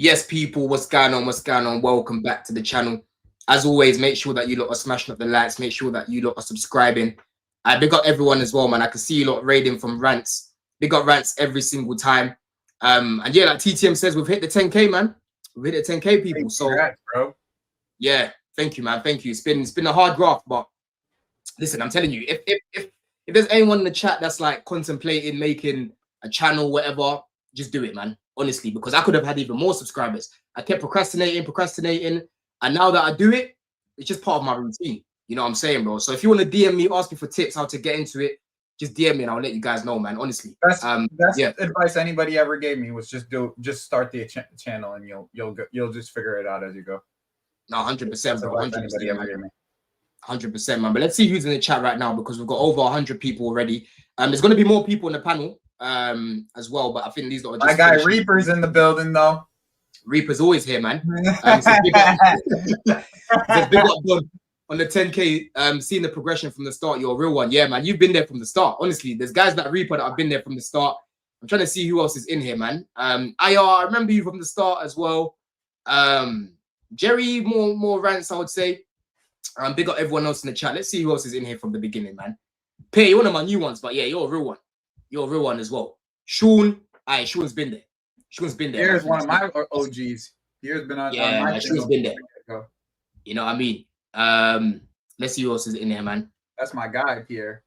Yes, people, what's going on? What's going on? Welcome back to the channel. As always, make sure that you lot are smashing up the likes. Make sure that you lot are subscribing. I big up everyone as well, man. I can see you lot raiding from rants. Big up rants every single time. And yeah, like TTM says, we've hit the 10K, man. We've hit the 10K, people. So, congrats, bro. Yeah, thank you, man. Thank you. It's been a hard graft, but listen, I'm telling you, if there's anyone in the chat that's like contemplating making a channel, whatever, just do it, man. Honestly, because I could have had even more subscribers. I kept procrastinating, and now that I do it, it's just part of my routine. You know what I'm saying, bro? So if you want to DM me, ask me for tips how to get into it, just DM me and I'll let you guys know, man. Honestly, best advice anybody ever gave me was just start the channel and you'll just figure it out as you go. No, 100%, bro. 100%, man. But let's see who's in the chat right now because we've got over 100 people already. There's going to be more people in the panel as well, but I think these are just my guy Reaper's in the building though. Reaper's always here, man. So big up on the 10K. Seeing the progression from the start, you're a real one. Yeah, man, you've been there from the start. Honestly, there's guys like Reaper that have been there from the start. I'm trying to see who else is in here, man. I remember you from the start as well. Jerry, more rants, I would say. Big up everyone else in the chat. Let's see who else is in here from the beginning, man. Pay, you're one of my new ones, but yeah, you're a real one. You're a real one as well. Sean, Sean's been there. Sean's been there. Here's one of my OGs. Here's been on. Yeah, on Sean's been there. You know what I mean? Let's see who else is in here, man. That's my guy, Pierre.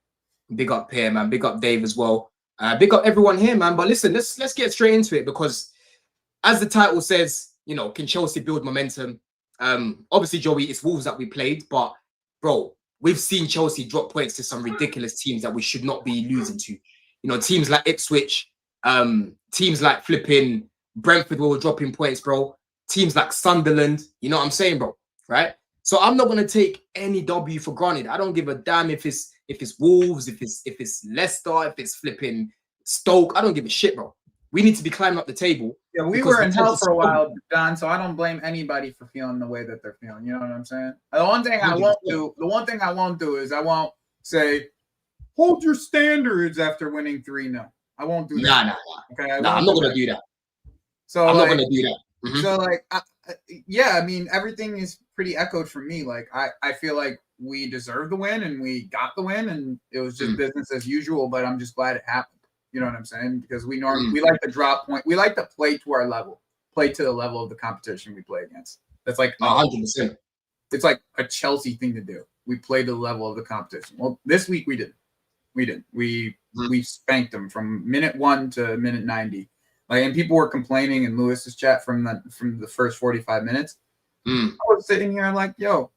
Big up Pierre, man. Big up Dave as well. Big up everyone here, man. But listen, let's get straight into it because, as the title says, you know, can Chelsea build momentum? Obviously, Joey, it's Wolves that we played, but bro, we've seen Chelsea drop points to some ridiculous teams that we should not be losing to. You know, teams like Ipswich, teams like flipping Brentford were dropping points, bro. Teams like Sunderland, you know what I'm saying, bro? Right? So I'm not gonna take any W for granted. I don't give a damn if it's Wolves, if it's Leicester, if it's flipping Stoke. I don't give a shit, bro. We need to be climbing up the table. Yeah, we were in hell for a while, Don. So I don't blame anybody for feeling the way that they're feeling. You know what I'm saying? The one thing I won't do is I won't say hold your standards after winning 3-0. I won't do that. Nah. Okay, I'm not gonna do that. So I'm not gonna do that. Mm-hmm. So like, yeah, I mean, everything is pretty echoed from me. Like, I feel like we deserved the win and we got the win, and it was just business as usual. But I'm just glad it happened. You know what I'm saying? Because we like to drop point. We like to play to our level, play to the level of the competition we play against. That's like 100%. It's like a Chelsea thing to do. We play to the level of the competition. Well, this week we didn't. We spanked them from minute 1 to minute 90. Like, and people were complaining in Lewis's chat from the first 45 minutes. I was sitting here like, yo,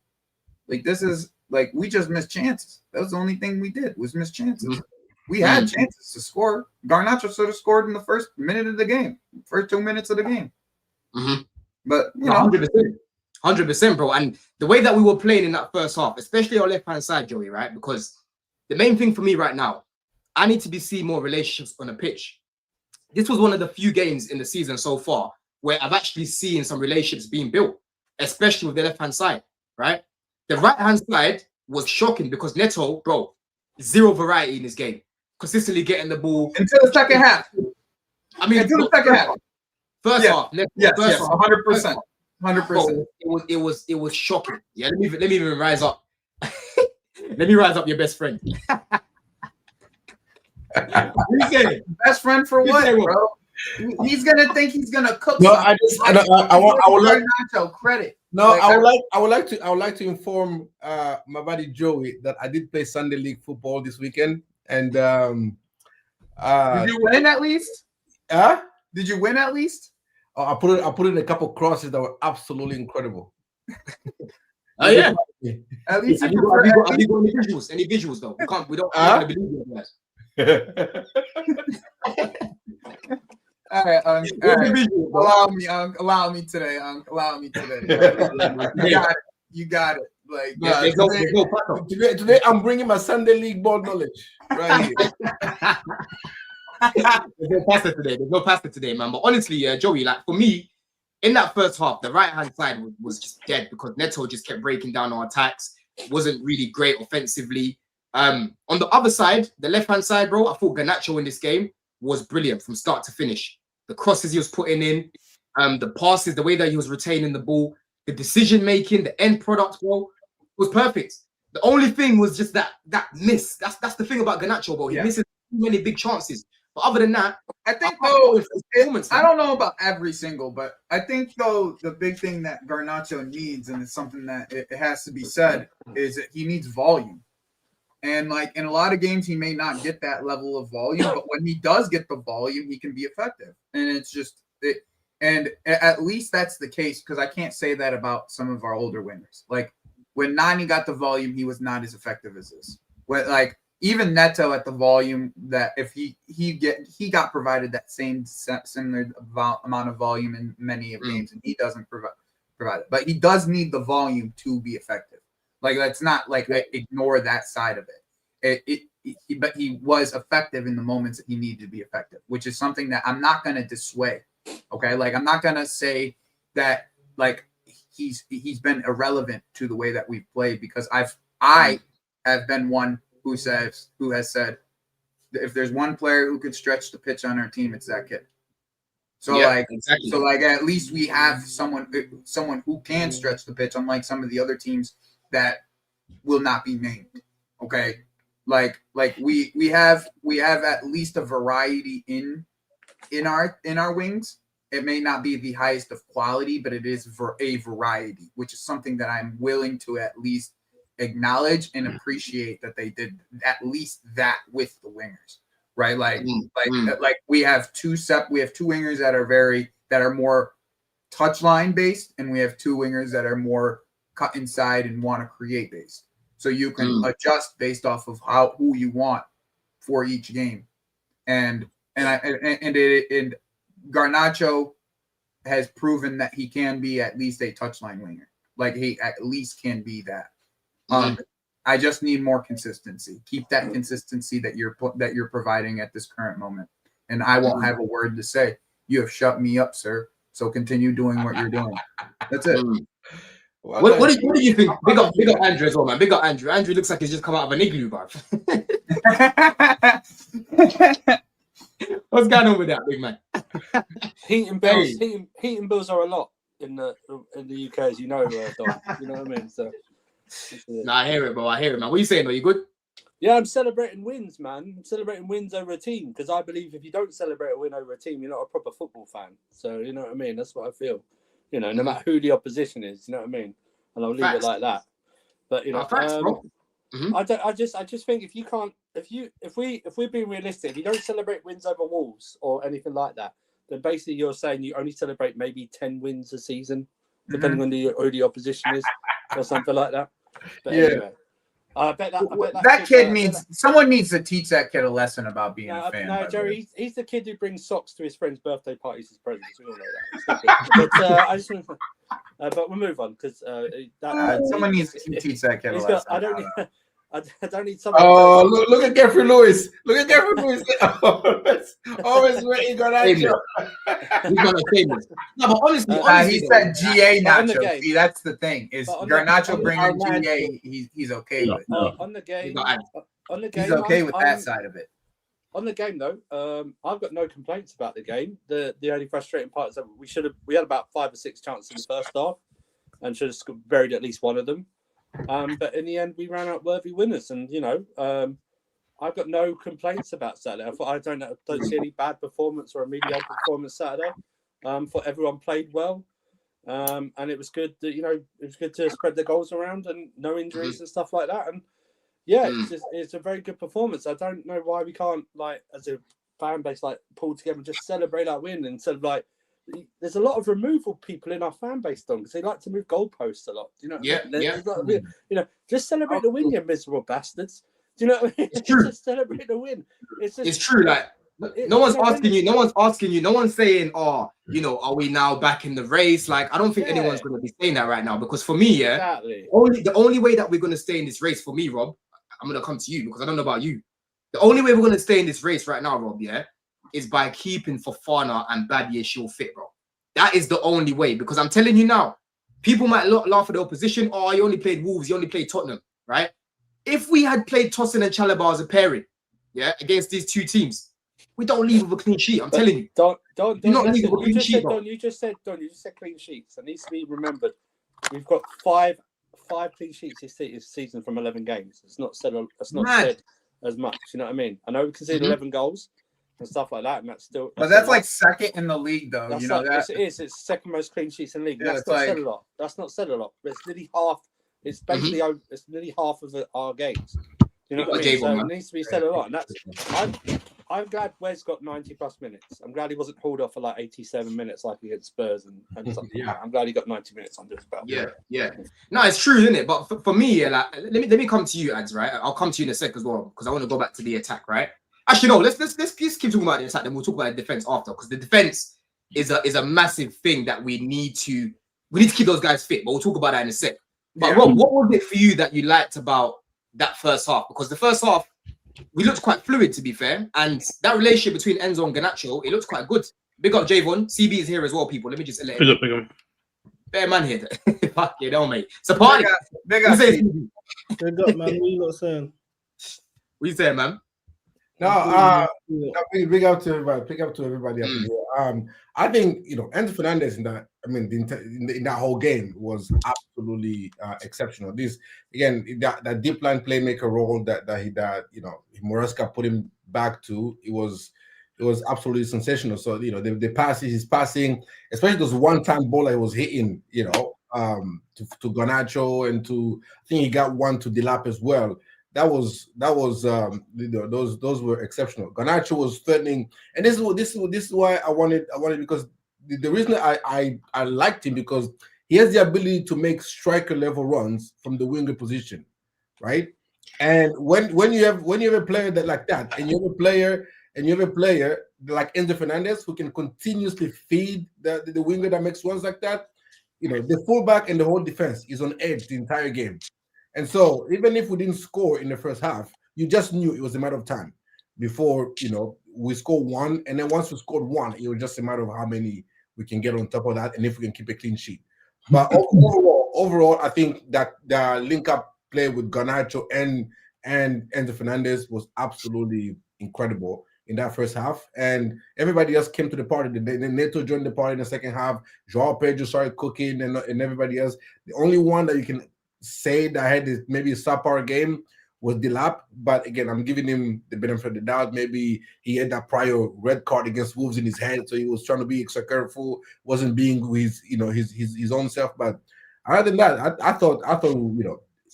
like this is like we just missed chances. That was the only thing we did was miss chances. We had chances to score. Garnacho should have scored in the first minute of the game, first 2 minutes of the game. But you know, 100%, bro. And the way that we were playing in that first half, especially our left-hand side, Joey, right? Because the main thing for me right now, I need to be seeing more relationships on the pitch. This was one of the few games in the season so far where I've actually seen some relationships being built, especially with the left-hand side, right? The right-hand side was shocking because Neto, bro, zero variety in this game. Consistently getting the ball until the second half. I mean, until the second half. First half, yes, 100%. It was shocking. Yeah, let me even rise up. Let me rise up your best friend. Best friend for what, bro? He's gonna think he's gonna cook. No, something. I would like credit. No, like, I would like to inform my buddy Joey that I did play Sunday League football this weekend, and did you win at least? Did you win at least? I put in a couple crosses that were absolutely incredible. Oh yeah. At least have you got any visuals? Any visuals though? We don't believe you guys. All right, all right. Allow me today, allow me today. You got it. Like today, I'm bringing my Sunday League ball knowledge right here. There's no pasta today, man. But honestly, Joey, like for me, in that first half, the right-hand side was just dead because Neto just kept breaking down our attacks. It wasn't really great offensively. On the other side, the left-hand side, bro, I thought Garnacho in this game was brilliant from start to finish. The crosses he was putting in, the passes, the way that he was retaining the ball, the decision making, the end product, bro, was perfect. The only thing was just that miss. That's the thing about Garnacho, bro. He misses too many big chances. But other than that, I think though, I don't know about every single, but I think though the big thing that Garnacho needs, and it's something that it has to be said, is that he needs volume. And like in a lot of games, he may not get that level of volume, but when he does get the volume, he can be effective. And it's just it. And at least that's the case, because I can't say that about some of our older wingers. Like when Nani got the volume, he was not as effective as this. When like even Neto at the volume that if he got provided that same similar amount of volume in many of games, and he doesn't provide it. But he does need the volume to be effective. Like that's not like ignore that side of it. But he was effective in the moments that he needed to be effective, which is something that I'm not going to dissuade. Okay, like I'm not going to say that like he's been irrelevant to the way that we've played, because I have been one who has said if there's one player who could stretch the pitch on our team, it's that kid. So at least we have someone who can stretch the pitch, unlike some of the other teams that will not be named. Okay, like we have at least a variety in our wings. It may not be the highest of quality, but it is a variety, which is something that I'm willing to at least acknowledge and appreciate that they did at least that with the wingers, right? Like we have two wingers that are more touchline based, and we have two wingers that are more cut inside and want to create based. So you can adjust based off of who you want for each game, and Garnacho has proven that he can be at least a touchline winger. Like he at least can be that. I just need more consistency. Keep that consistency that you're providing at this current moment, and I won't have a word to say. You have shut me up, sir. So continue doing what you're doing. That's it. Well, what do you think? Big up Andrew as well, man. Big up Andrew. Andrew looks like he's just come out of an igloo, bruv. What's going on with that, big man? Heating bills are a lot in the UK, as you know, Dom. You know what I mean? So. Nah, I hear it, bro. I hear it, man. What are you saying? Are you good? Yeah, I'm celebrating wins, man. I'm celebrating wins over a team, because I believe if you don't celebrate a win over a team, you're not a proper football fan. So, you know what I mean? That's what I feel. You know, no matter who the opposition is, you know what I mean? And I'll leave it like that. But you know, I just think if we're being realistic, if you don't celebrate wins over Wolves or anything like that, then basically you're saying you only celebrate maybe 10 wins a season, depending on who the opposition is, or something like that. But anyway, I bet that kid someone needs to teach that kid a lesson about being a fan. No, Jerry, he's the kid who brings socks to his friend's birthday parties as presents. We all know that. But we'll move on, because someone needs to teach that kid a lesson. I don't need someone. Oh, look at Jeffrey Lewis. Look at Jeffrey Lewis. Always ready, Garnacho. He's gonna famous. No, but honestly, he said GA Nacho. See, that's the thing. Is Garnacho bringing GA? He's okay with it. On the game, he's okay with that side of it. On the game, though, I've got no complaints about the game. The only frustrating part is that we had about 5 or 6 chances in the first half, and should have buried at least one of them. But in the end, we ran out worthy winners, and you know, I've got no complaints about Saturday. I don't see any bad performance or a mediocre performance Saturday. For everyone played well, and it was good that it was good to spread the goals around and no injuries and stuff like that. And yeah, it's a very good performance. I don't know why we can't, like, as a fan base, like, pull together and just celebrate our win instead of, like, there's a lot of removal people in our fan base, Don, because they like to move goalposts a lot. Do you know? Just celebrate the win, you miserable bastards. Do you know what I mean? It's true. Just celebrate the win. It's true. Like, no one's asking you. No one's asking you. No one's saying, "Oh, are we now back in the race?" Like, I don't think anyone's going to be saying that right now, because for me, exactly. the only way that we're going to stay in this race, for me, Rob, I'm going to come to you because I don't know about you. The only way we're going to stay in this race right now, Rob, is by keeping Fofana and Badia Shield fit, bro. That is the only way, because I'm telling you now, people might laugh at the opposition. Oh, you only played Wolves, you only played Tottenham, right? If we had played Tosin and Chalobah as a pairing, against these two teams, We don't leave with a clean sheet. I'm telling you. Don't You're not listen. leaving with a You clean just sheet, said, bro. Don, you just said clean sheets. It needs to be remembered. We've got five clean sheets this season from 11 games. It's not said as much. You know what I mean? I know we conceded 11 goals and stuff like that, and that's still. But that's like second in the league, though. That's you know that. It's second most clean sheets in the league. Yeah, That's not said a lot. That's not said a lot. It's nearly half. It's basically it's nearly half of our games. You know what I mean? So it needs to be said a lot, and that's. I'm glad Wes got 90 plus minutes. I'm glad he wasn't pulled off for like 87 minutes like against Spurs and something. Yeah, I'm glad he got 90 minutes under his belt. Yeah. No, it's true, isn't it? But for me, like, let me come to you, Ads, right? I'll come to you in a sec as well because I want to go back to the attack, right? Actually, no. Let's keep talking about the attack, then we'll talk about the defense after because the defense is a massive thing that we need to keep those guys fit. But we'll talk about that in a sec. But Rob, what was it for you that you liked about that first half? Because the first half, we looked quite fluid, to be fair. And that relationship between Enzo and Garnacho, it looks quite good. Big up Javon. CB is here as well, people. Let me just let Big up. Bear man here. Fuck you, know, mate. It's a party. Big up, man. What you not saying? What you saying, man? No, big up to everybody. Big up to everybody up here. I think Enzo Fernandez in that. I mean, in that whole game was absolutely exceptional. This again, that deep line playmaker role that Maresca put him back to. It was absolutely sensational. So the passes he's passing, especially those one-time ball he was hitting, to Garnacho and to I think he got one to Delap as well. Those were exceptional. Garnacho was threatening, and this is why I wanted because the reason I liked him because he has the ability to make striker level runs from the winger position, right? And when you have a player like that, and you have a player like Enzo Fernandez who can continuously feed the winger that makes runs like that, the fullback and the whole defense is on edge the entire game. And so even if we didn't score in the first half, you just knew it was a matter of time before, we scored one. And then once we scored one, it was just a matter of how many we can get on top of that and if we can keep a clean sheet. But overall, I think that the link-up play with Garnacho and Enzo Fernandez was absolutely incredible in that first half. And everybody else came to the party. Then Neto joined the party in the second half. João Pedro started cooking and everybody else. The only one that you can say that had maybe a subpar game was Delap, but again, I'm giving him the benefit of the doubt. Maybe he had that prior red card against Wolves in his head, so he was trying to be extra careful, wasn't being his own self. But other than that, I thought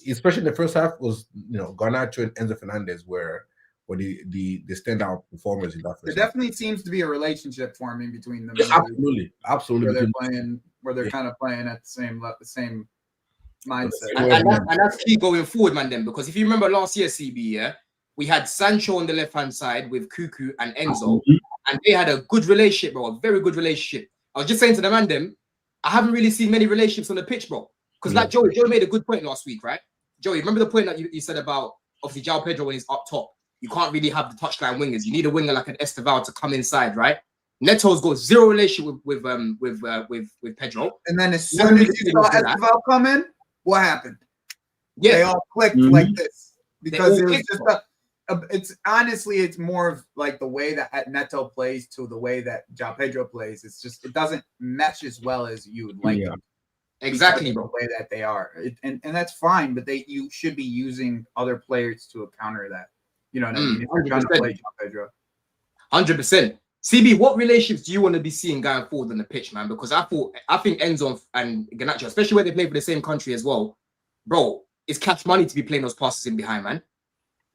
especially in the first half was Garnacho and Enzo Fernandez were the standout performers in that first. There definitely seems to be a relationship forming between them. Yeah, absolutely. Where they're kind of playing at the same mindset. And that's key going forward, man, then, because if you remember last year, CB, we had Sancho on the left-hand side with Cuckoo and Enzo, and they had a good relationship, bro, a very good relationship. I was just saying to the man, them, I haven't really seen many relationships on the pitch, bro. Because like Joey made a good point last week, right? Joey, remember the point that you said about, obviously, João Pedro when he's up top, you can't really have the touchline wingers. You need a winger like an Estevao to come inside, right? Neto's got zero relationship with Pedro. And then as soon as you saw Estevao come in, what happened? Yeah, they all clicked like this because it was just it's more of like the way that Neto plays to the way that João Pedro plays. It's just it doesn't mesh as well as you would like. Exactly, bro. The way that they are, and that's fine. But you should be using other players to counter that. You know what I mean? If you're trying to play João Pedro, 100%. CB, what relationships do you want to be seeing going forward on the pitch, man? Because I think Enzo and Garnacho, especially where they play for the same country as well, bro, it's cash money to be playing those passes in behind, man.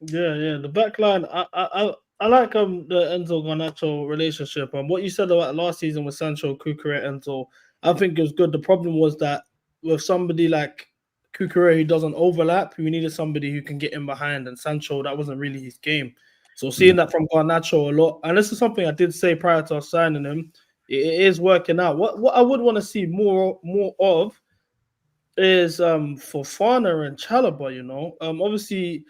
Yeah. The back line, I like the Enzo Garnacho relationship. What you said about last season with Sancho, Cucurella, Enzo, I think it was good. The problem was that with somebody like Cucurella who doesn't overlap, we needed somebody who can get in behind, and Sancho, that wasn't really his game. So seeing that from Garnacho a lot, and this is something I did say prior to us signing him, it is working out. What I would want to see more of is Fofana and Chalobah, obviously,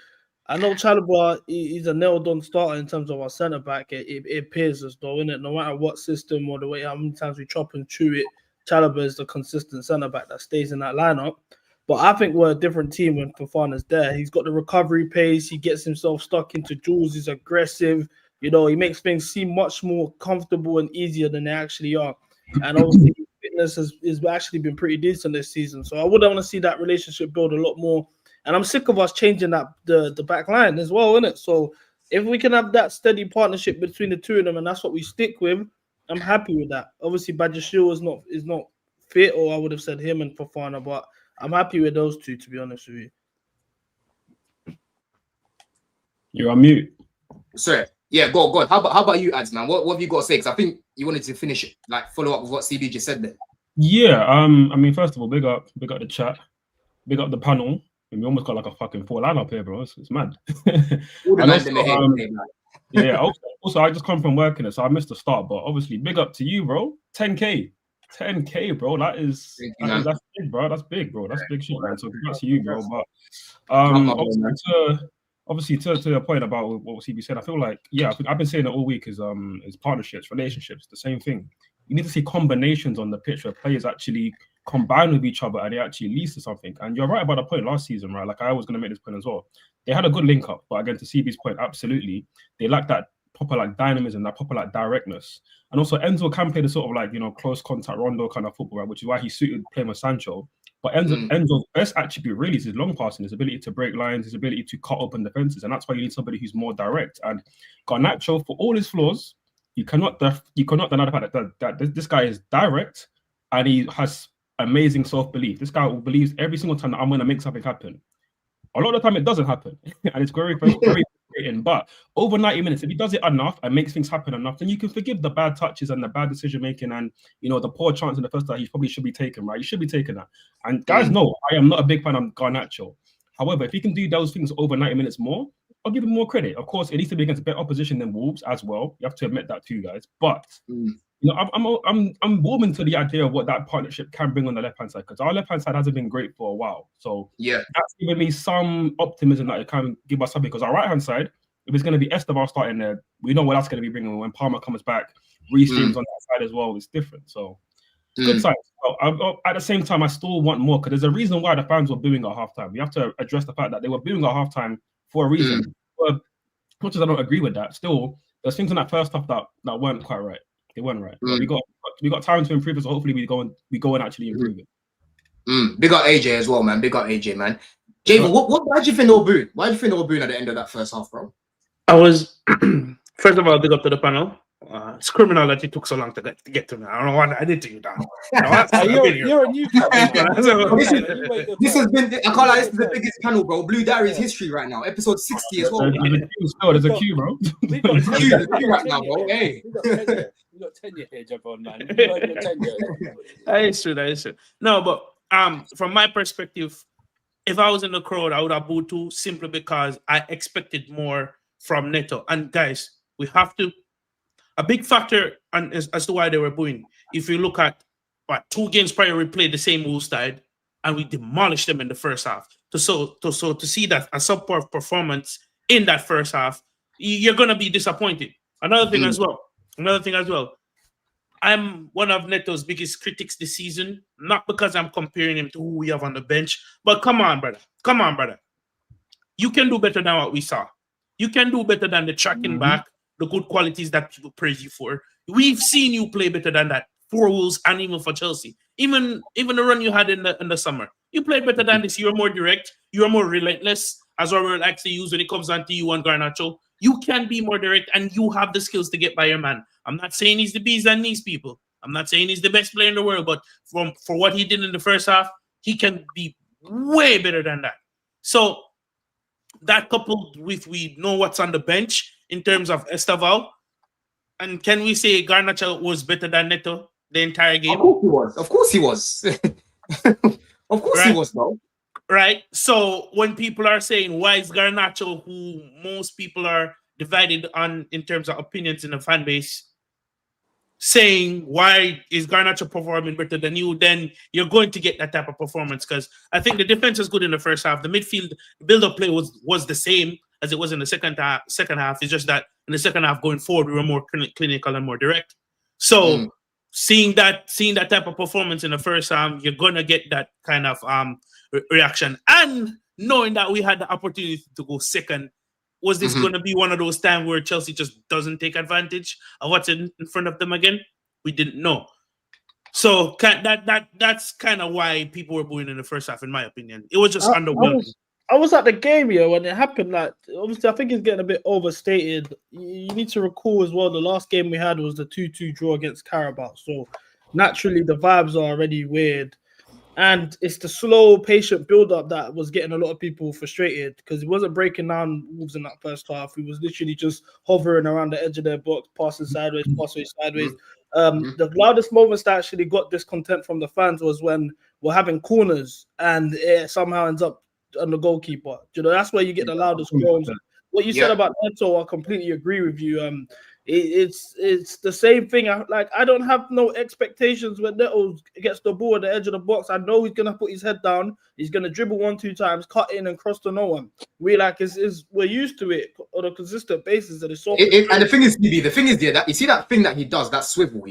I know Chalobah is a nailed-on starter in terms of our centre-back. It appears as though, innit? No matter what system or the way how many times we chop and chew it, Chalobah is the consistent centre-back that stays in that lineup. But I think we're a different team when Fofana's there. He's got the recovery pace. He gets himself stuck into duels. He's aggressive. You know, he makes things seem much more comfortable and easier than they actually are. And obviously, fitness has actually been pretty decent this season. So I would want to see that relationship build a lot more. And I'm sick of us changing that the back line as well, innit? So if we can have that steady partnership between the two of them, and that's what we stick with, I'm happy with that. Obviously, Badiashile is not fit, or I would have said him and Fofana, but I'm happy with those two, to be honest with you. You're on mute. Sorry. Yeah, go on. How about you, Ads, man? What have you got to say? Because I think you wanted to finish it, like follow up with what CB just said there. Yeah. I mean, first of all, big up the chat, big up the panel. We almost got like a fucking full lineup here, bro. It's mad. All the And lines in the also, head. yeah. Also, I just come from working it, so I missed the start. But obviously, big up to you, bro. 10K, bro. That's big, bro. That's big, bro. That's big shit, man. So congrats to you, bro. But obviously to the point about what CB said, I feel like, yeah, I've been saying it all week is partnerships, relationships, the same thing. You need to see combinations on the pitch where players actually combine with each other and it actually leads to something. And you're right about the point last season, right? Like I was going to make this point as well. They had a good link up, but again, to CB's point, absolutely, they lack that proper like dynamism, that proper like directness. And also Enzo can play the sort of like, you know, close contact rondo kind of football, right? Which is why he suited playing with Sancho. But Enzo's best attribute really is his long passing, his ability to break lines, his ability to cut open defenses, and that's why you need somebody who's more direct. And Garnacho, for all his flaws, you cannot deny the fact that this guy is direct and he has amazing self-belief. This guy believes every single time that I'm going to make something happen. A lot of the time it doesn't happen, and it's very frustrating. But over 90 minutes, if he does it enough and makes things happen enough, then you can forgive the bad touches and the bad decision making and, you know, the poor chance in the first half. He probably should be taken, right? You should be taking that. And guys know I am not a big fan of Garnacho. However, if he can do those things over 90 minutes more, I'll give him more credit. Of course, it needs to be against better opposition than Wolves as well. You have to admit that too, guys. But you know, I'm warming to the idea of what that partnership can bring on the left hand side, because our left hand side hasn't been great for a while. So yeah, that's giving me some optimism that it can give us something. Because our right hand side, if it's going to be Estevao starting there, we know what that's going to be bringing when Palmer comes back. Reece James on that side as well is different. So good signs. At the same time, I still want more, because there's a reason why the fans were booing at halftime. We have to address the fact that they were booing at halftime for a reason. But as much as I don't agree with that, still there's things in that first half that weren't quite right. They weren't right. But we got time to improve it, so hopefully we go and actually improve it. Big up AJ as well, man. Big up AJ, man. Javen, why do you think they were booing? Why do you think they were booing at the end of that first half, bro? I was first of all, big up to the panel. It's criminal that it took so long to get to me. I don't know what I did to you, Dan. You're a new This has been, I can't lie, this is the biggest panel, bro. Blue Diaries history right now. Episode 60 as well. There's a queue, bro. We've got There's a queue right now, bro. Hey. We've got tenure here, Javon, man. That is true. No, but from my perspective, if I was in the crowd, I would have booed too, simply because I expected more from Neto. And guys, we have to. A big factor as to why they were booing. If you look at 2 games prior, we played the same Wolves side and we demolished them in the first half. To see that a subpar performance in that first half, you're gonna be disappointed. Another thing as well. I'm one of Neto's biggest critics this season, not because I'm comparing him to who we have on the bench, but come on, brother. You can do better than what we saw. You can do better than the tracking back, the good qualities that people praise you for. We've seen you play better than that for Wolves and even for Chelsea. Even the run you had in the summer, you played better than this. You're more direct. You're more relentless, as Robert likes to use when it comes down to you and Garnacho. You can be more direct, and you have the skills to get by your man. I'm not saying he's the bees and knees, people. I'm not saying he's the best player in the world, but for what he did in the first half, he can be way better than that. So that coupled with we know what's on the bench in terms of Estevao, and can we say Garnacho was better than Neto the entire game? Of course he was. Of course he was, bro. Right? So when people are saying, why is Garnacho, who most people are divided on in terms of opinions in the fan base, saying, why is Garnacho performing better than you, then you're going to get that type of performance. Because I think the defense was good in the first half. The midfield build-up play was the same as it was in the second half. It's just that in the second half going forward, we were more clinical and more direct. So seeing that type of performance in the first half, you're going to get that kind of reaction. And knowing that we had the opportunity to go second Was this going to be one of those times where Chelsea just doesn't take advantage of what's in front of them again? We didn't know. So that's kind of why people were booing in the first half, in my opinion. It was just underwhelming. I was at the game here when it happened. Like, obviously, I think it's getting a bit overstated. You need to recall as well, the last game we had was the 2-2 draw against Carabao. So naturally, the vibes are already weird. And it's the slow, patient build-up that was getting a lot of people frustrated because he wasn't breaking down Wolves in that first half. He was literally just hovering around the edge of their box, passing sideways. The loudest moments that actually got discontent from the fans was when we're having corners and it somehow ends up on the goalkeeper. You know, that's where you get the loudest groans. What you said about Neto, I completely agree with you. It's the same thing. I don't have no expectations when Neto gets the ball at the edge of the box. I know he's gonna put his head down. He's gonna dribble 1-2 times, cut in and cross to no one. We're used to it on a consistent basis. That it's so. And the thing is, that you see that thing that he does, that swivel,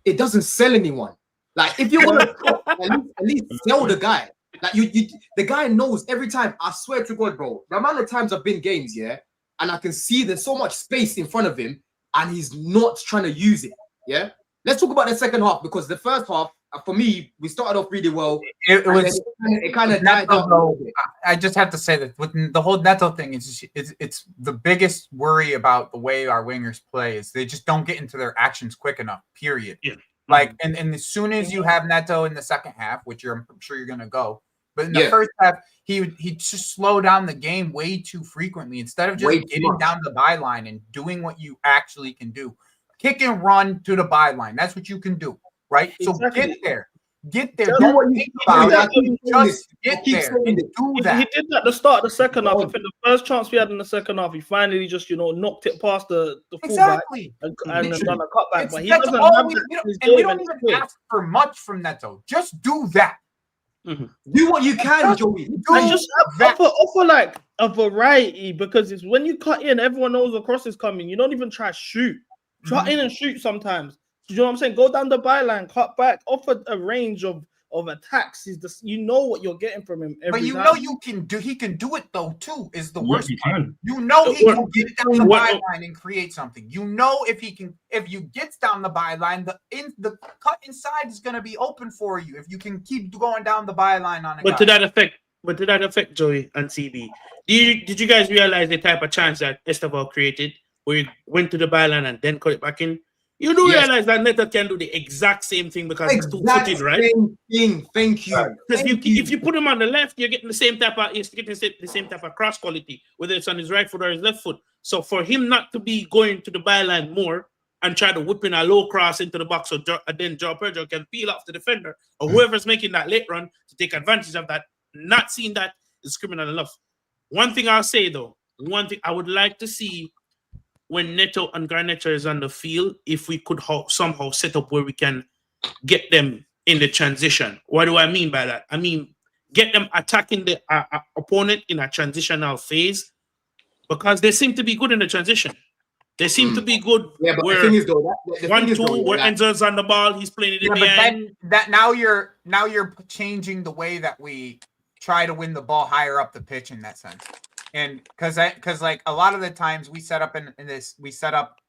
it doesn't sell anyone. Like if you want to at least sell the guy. Like the guy knows every time. I swear to God, bro. The amount of times I've been games, and I can see there's so much space in front of him. And he's not trying to use it. Yeah. Let's talk about the second half because the first half, for me, we started off really well. It kind of died down. I just have to say that with the whole Neto thing, it's the biggest worry about the way our wingers play is they just don't get into their actions quick enough. Period. Yeah. Like, and as soon as you have Neto in the second half, which I'm sure you're gonna go, but in the first half, he just slowed down the game way too frequently instead of just getting down the byline and doing what you actually can do. Kick and run to the byline. That's what you can do, right? Exactly. So get there. Don't think about it. Just get there and do that. He did that at the start of the second half. I think the first chance we had in the second half, he finally just knocked it past the fullback and done a cutback. But he doesn't have that. And we don't even ask for much from Neto. Just do that. Mm-hmm. Do what you can, Joey. And just offer like a variety because it's when you cut in, everyone knows the cross is coming. You don't even try to shoot. Try in and shoot sometimes. You know what I'm saying? Go down the byline, cut back, offer a range of attacks. You know what you're getting from him. But you know you can do. He can do it though too. Is the worst part. You know he can get down the byline and create something. You know if you gets down the byline, the cut inside is going to be open for you. If you can keep going down the byline on it. But to that effect, Joey and CB, did you guys realize the type of chance that Estevao created, where he went to the byline and then cut it back in? You do realize that Neto can do the exact same thing because it's two-footed, right? Same thing. Thank you. Because if you put him on the left, you're getting the same type of cross quality, whether it's on his right foot or his left foot. So for him not to be going to the byline more and try to whip in a low cross into the box, and then Pedro can peel off the defender or whoever's making that late run to take advantage of that. Not seeing that is criminal enough. One thing I'll say though, I would like to see. When Neto and Garnacho is on the field, if we could somehow set up where we can get them in the transition. What do I mean by that? I mean, get them attacking the opponent in a transitional phase because they seem to be good in the transition. They seem to be good. Yeah, but the thing is though, where Enzo's on the ball, he's playing it in the end. That now you're changing the way that we try to win the ball higher up the pitch in that sense. And because like a lot of the times we set up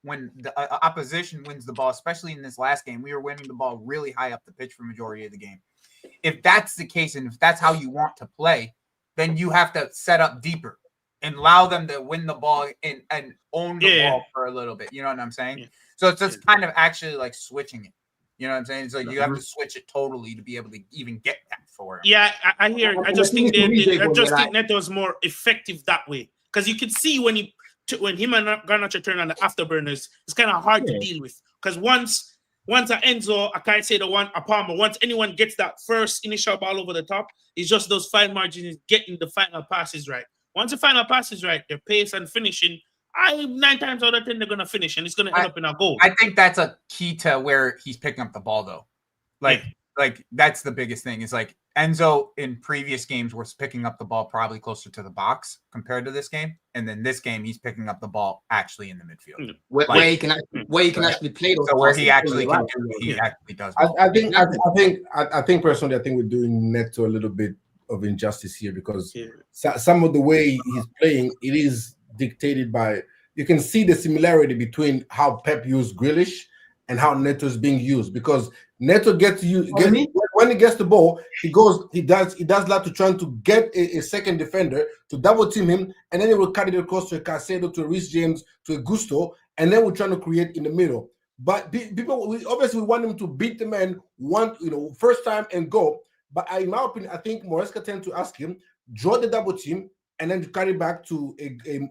when the opposition wins the ball, especially in this last game, we were winning the ball really high up the pitch for majority of the game. If that's the case, and if that's how you want to play, then you have to set up deeper and allow them to win the ball and own the ball for a little bit. You know what I'm saying? So it's just kind of actually like switching it. You know what I'm saying? So you have to switch it totally to be able to even get that for it. Yeah, I hear. I just think think Neto is more effective that way because you can see when him and Garnacho turn on the afterburners, it's kind of hard to deal with because once Enzo, I can't say a Palmer, once anyone gets that first initial ball over the top, it's just those fine margins getting the final passes right. Once the final pass is right, their pace and finishing. 9 times out of 10 they're gonna finish and it's gonna end up in a goal. I think that's a key to where he's picking up the ball though. Like that's the biggest thing. Is like Enzo in previous games was picking up the ball probably closer to the box compared to this game, and then this game he's picking up the ball actually in the midfield, where he can actually play those. So where he actually can do what he actually does. I think personally, I think we're doing Neto a little bit of injustice here because some of the way he's playing, it is dictated by. You can see the similarity between how Pep used Grealish and how Neto is being used, because Neto gets you when he gets the ball, he does that to trying to get a second defender to double team him, and then he will carry it across to a Caicedo, to a Reece James, to a Gusto, and then we're trying to create in the middle. But people, we obviously want him to beat the man first time and go. But in my opinion, I think Maresca tend to ask him draw the double team and then carry back to a you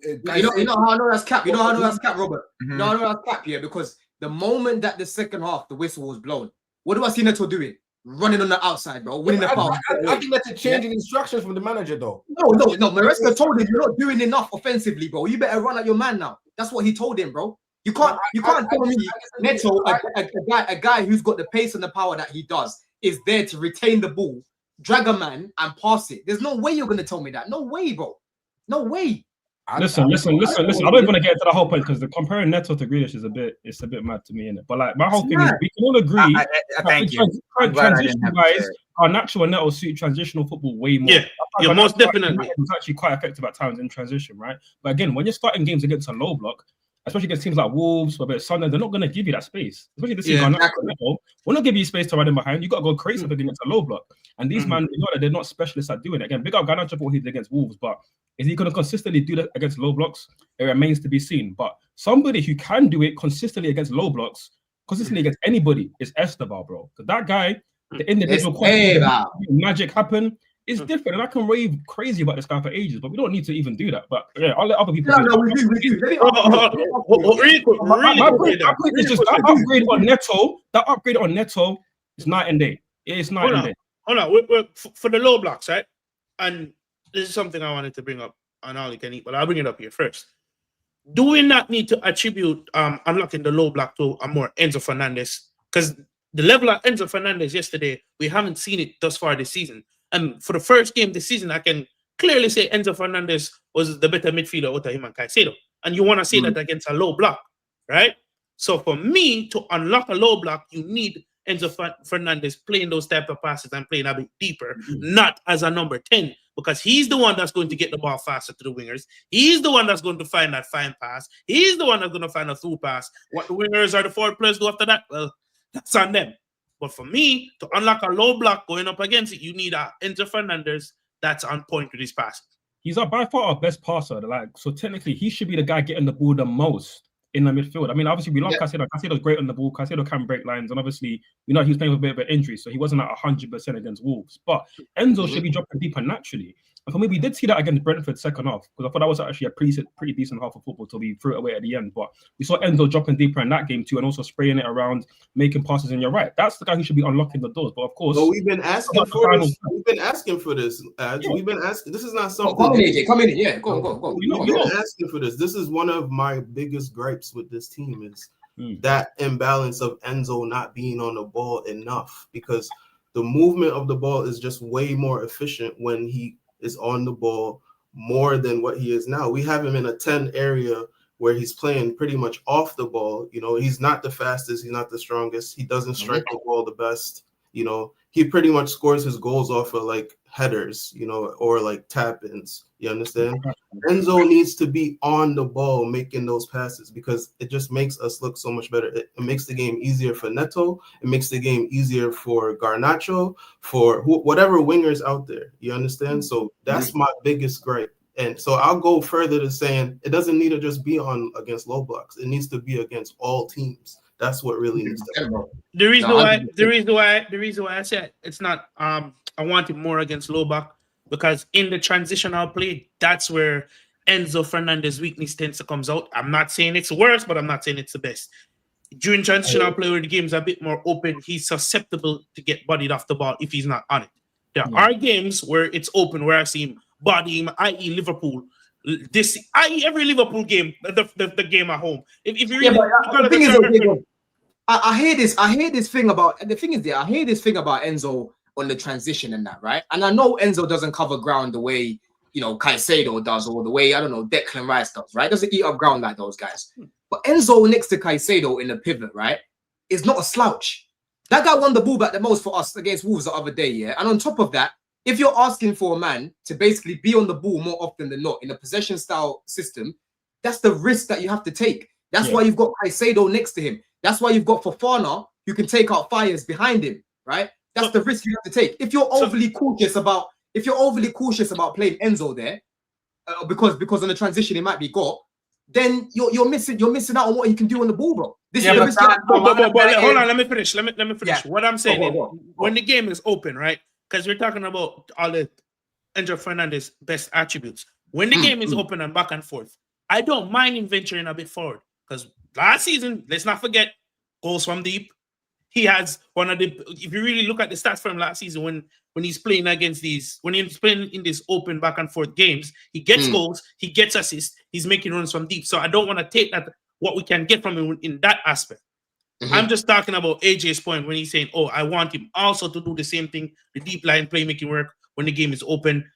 know how I know that's cap. You know how I know that's cap, Robert. You know how I know that's cap here, because the moment that the second half, the whistle was blown, what do I see Neto doing? Running on the outside, bro, winning the foul. I think that's a change in instructions from the manager, though. No. Maresca told him you're not doing enough offensively, bro. You better run at your man now. That's what he told him, bro. You can't tell me Neto, a guy who's got the pace and the power that he does, is there to retain the ball, drag a man, and pass it. There's no way you're gonna tell me that. No way, bro. No way. Listen. I don't even want to get into the whole point, because the comparing Neto to Grealish is a bit mad to me, innit? But like, my whole thing is, we can all agree. Thank you. Transition-wise, Garnacho and Neto suit transitional football way more. Yeah, most definitely. It was actually quite effective at times in transition, right? But again, when you're starting games against a low block, especially against teams like Wolves, whether it's Sunderland, they're not going to give you that space. Especially this season, we're not giving you space to run in behind. You got to go crazy against a low block. And these man, they're not specialists at doing it. Again, big up Garnacho for what he did against Wolves, but is he going to consistently do that against low blocks? It remains to be seen. But somebody who can do it consistently against low blocks, consistently against anybody, is Estevao, bro. Because that guy, the individual magic happen, is different. And I can rave crazy about this guy for ages, but we don't need to even do that. But yeah, I'll let other people. We do. My point is just that upgrade on Neto is night and day. It's night and day. Hold on. We're for the low blocks, right? And this is something I wanted to bring up on All You Can Eat, but I'll bring it up here first. Do we not need to attribute unlocking the low block to a more Enzo Fernandez? Because the level of Enzo Fernandez yesterday, we haven't seen it thus far this season. And for the first game this season, I can clearly say Enzo Fernandez was the better midfielder out of him and Caicedo. And you want to say that against a low block, right? So for me, to unlock a low block, you need Enzo Fernandez playing those type of passes and playing a bit deeper, not as a number 10, because he's the one that's going to get the ball faster to the wingers. He's the one that's going to find that fine pass. He's the one that's going to find a through pass. What the wingers or the forward players do after that, well, that's on them. But for me, to unlock a low block going up against it, you need a Enzo Fernandez that's on point with his passing. He's by far our best passer. So technically, he should be the guy getting the ball the most in the midfield. I mean, obviously, we love Caicedo. Caicedo's great on the ball. Caicedo can break lines. And obviously, he was playing with a bit of an injury, so he wasn't at 100% against Wolves. But Enzo should be dropping deeper naturally. And for me, we did see that against Brentford second half, because I thought that was actually a pretty decent half of football till we threw it away at the end. But we saw Enzo dropping deeper in that game too, and also spraying it around, making passes in your right. That's the guy who should be unlocking the doors. But of course, we've been asking for this. We've been asking for this. We've been asking. This is not something. Come in. Yeah, go. We've been asking for this. This is one of my biggest gripes with this team is that imbalance of Enzo not being on the ball enough, because the movement of the ball is just way more efficient when he is on the ball more than what he is now. We have him in a 10 area where he's playing pretty much off the ball. He's not the fastest, he's not the strongest, he doesn't strike the ball the best. He pretty much scores his goals off of like headers, or like tap-ins. You understand? Enzo needs to be on the ball making those passes, because it just makes us look so much better. It makes the game easier for Neto. It makes the game easier for Garnacho, for whatever wingers out there. You understand? So that's my biggest gripe. And so I'll go further to saying it doesn't need to just be on against low blocks. It needs to be against all teams. That's what really needs to happen. The reason why I said it's not I want it more against low block, because in the transitional play, that's where Enzo Fernandez's weakness tends to comes out. I'm not saying it's worse, but I'm not saying it's the best. During transitional play where the game's a bit more open, he's susceptible to get bodied off the ball if he's not on it. There are games where it's open, where I see him body him, i.e. Liverpool. Every Liverpool game, the game at home. If you really I hear this thing about, and the thing is I hear this thing about Enzo on the transition and that, right? And I know Enzo doesn't cover ground the way, Caicedo does, or the way, Declan Rice does, right? Doesn't eat up ground like those guys. But Enzo next to Caicedo in the pivot, right, is not a slouch. That guy won the ball back the most for us against Wolves the other day, yeah? And on top of that, if you're asking for a man to basically be on the ball more often than not in a possession style system, That's the risk that you have to take. That's why you've got Caicedo next to him. That's why you've got Fofana, who can take out fires behind him, right? That's the risk you have to take. If you're overly cautious about playing Enzo there, because on the transition it might be got, then you're missing out on what he can do on the ball, bro. This is hold on, let me finish. Let me finish. Yeah. What I'm saying is, when the game is open, right? Because we're talking about all the Enzo Fernandez best attributes. When the game is open and back and forth, I don't mind him venturing a bit forward. Because last season, let's not forget, goals from deep. He has one of the, if you really look at the stats from last season, when he's playing against when he's playing in these open back and forth games, he gets goals, he gets assists, he's making runs from deep. So I don't want to take that, what we can get from him in that aspect. I'm just talking about AJ's point when he's saying, I want him also to do the same thing, the deep line playmaking work when the game is open.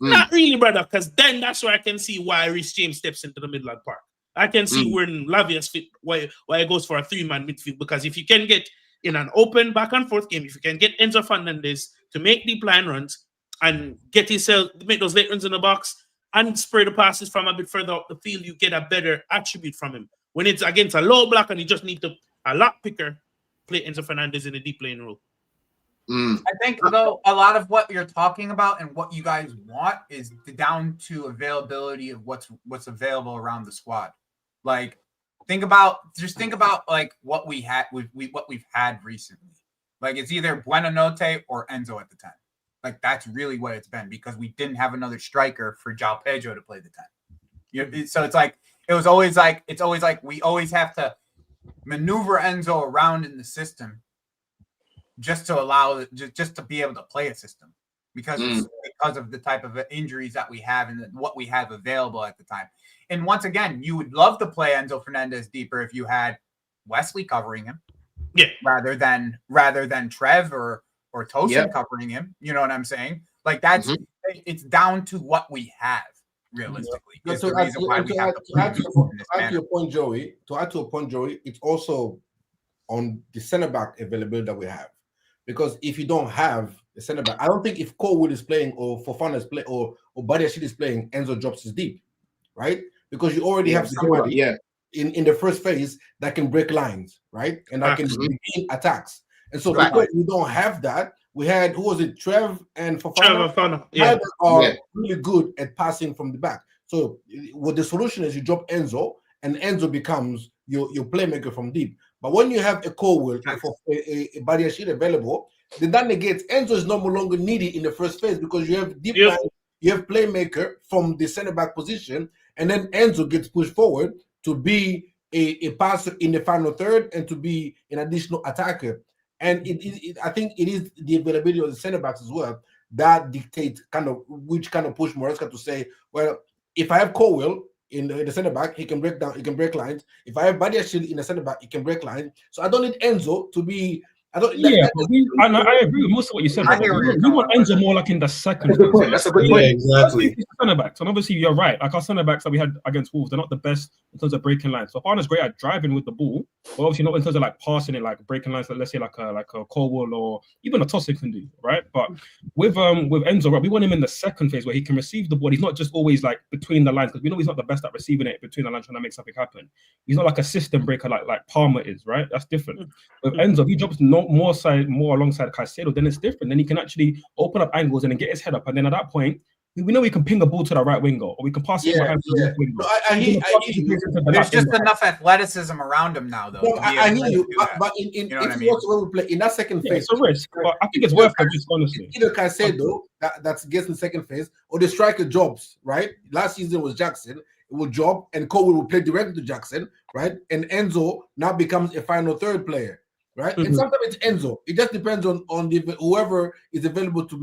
Not really, brother, because then that's where I can see why Reece James steps into the middle of the park. I can see where Lavia's fit, why it goes for a 3-man midfield, because if you can get in an open back and forth game, if you can get Enzo Fernandez to make deep line runs and make those late runs in the box and spray the passes from a bit further up the field, you get a better attribute from him. When it's against a low block and you just need a lot picker, play Enzo Fernandez in a deep lane role. I think, though, a lot of what you're talking about and what you guys want is down to availability of what's available around the squad. Like, think about like what we've had recently. Like, it's either Buenanote or Enzo at the 10. Like, that's really what it's been, because we didn't have another striker for João Pedro to play the 10. So it's always like we always have to maneuver Enzo around in the system just to be able to play a system, because of the type of injuries that we have and what we have available at the time. And once again, you would love to play Enzo Fernandez deeper if you had Wesley covering him, rather than Trev or Tosin covering him. You know what I'm saying? Like, that's it's down to what we have realistically. To add to your point, Joey, it's also on the centre back availability that we have. Because if you don't have the centre back, I don't think if Colwood is playing or Fofana is playing or Badiashile is playing, Enzo drops his deep, right? Because you already have somebody in the first phase that can break lines, right? And that can begin attacks. And so because we don't have that, we had, who was it, Trev and Fofana? Are really good at passing from the back. So what the solution is, you drop Enzo, and Enzo becomes your playmaker from deep. But when you have a Colwell for a Badiashile available, then that negates Enzo is no longer needed in the first phase, because you have deep line, you have playmaker from the center back position, and then Enzo gets pushed forward to be a passer in the final third and to be an additional attacker. And I think it is the availability of the center backs as well that dictates which push Maresca to say, well, if I have Colwell in the center back, he can break lines. If I have Badiashile in the center back, he can break lines. So I don't need Enzo to be. I agree with most of what you said. We want Enzo more like in the second. That's a good point. Exactly. Center backs, and obviously you're right. Like our center backs that we had against Wolves, they're not the best in terms of breaking lines. So Fofana's great at driving with the ball, but obviously not in terms of like passing it, like breaking lines. Like, let's say like a Colwell or even a Tosin can do, right? But with Enzo, right, we want him in the second phase where he can receive the ball. He's not just always like between the lines, because we know he's not the best at receiving it between the lines trying to make something happen. He's not like a system breaker like Palmer is, right? That's different. With Enzo, he drops more alongside Caicedo, then it's different. Then he can actually open up angles and then get his head up, and then at that point, we know we can ping a ball to the right winger, or we can pass it behind the left winger. There's just enough athleticism around him now, though. No, I hear you, but when we play in that second phase, it's a risk. But I think it's worth the risk, honestly. Either Caicedo that gets in the second phase, or the striker jobs, right? Last season was Jackson. It will job, and Colwell will play directly to Jackson, right? And Enzo now becomes a final third player. Right, and sometimes it's Enzo. It just depends on whoever is available to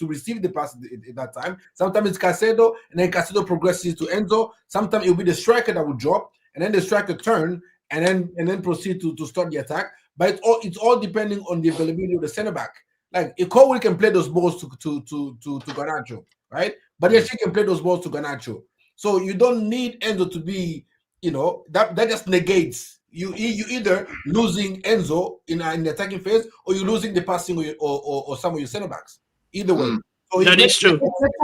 receive the pass at that time. Sometimes it's Caicedo, and then Caicedo progresses to Enzo. Sometimes it will be the striker that will drop, and then the striker turn, and then proceed to start the attack. But it's all depending on the availability of the center back. Like if Colwell can play those balls to Garnacho, right? But yes, he can play those balls to Garnacho. So you don't need Enzo to be, that just negates. You either losing Enzo in the attacking phase, or you're losing the passing or some of your center backs. Either way. So that is true.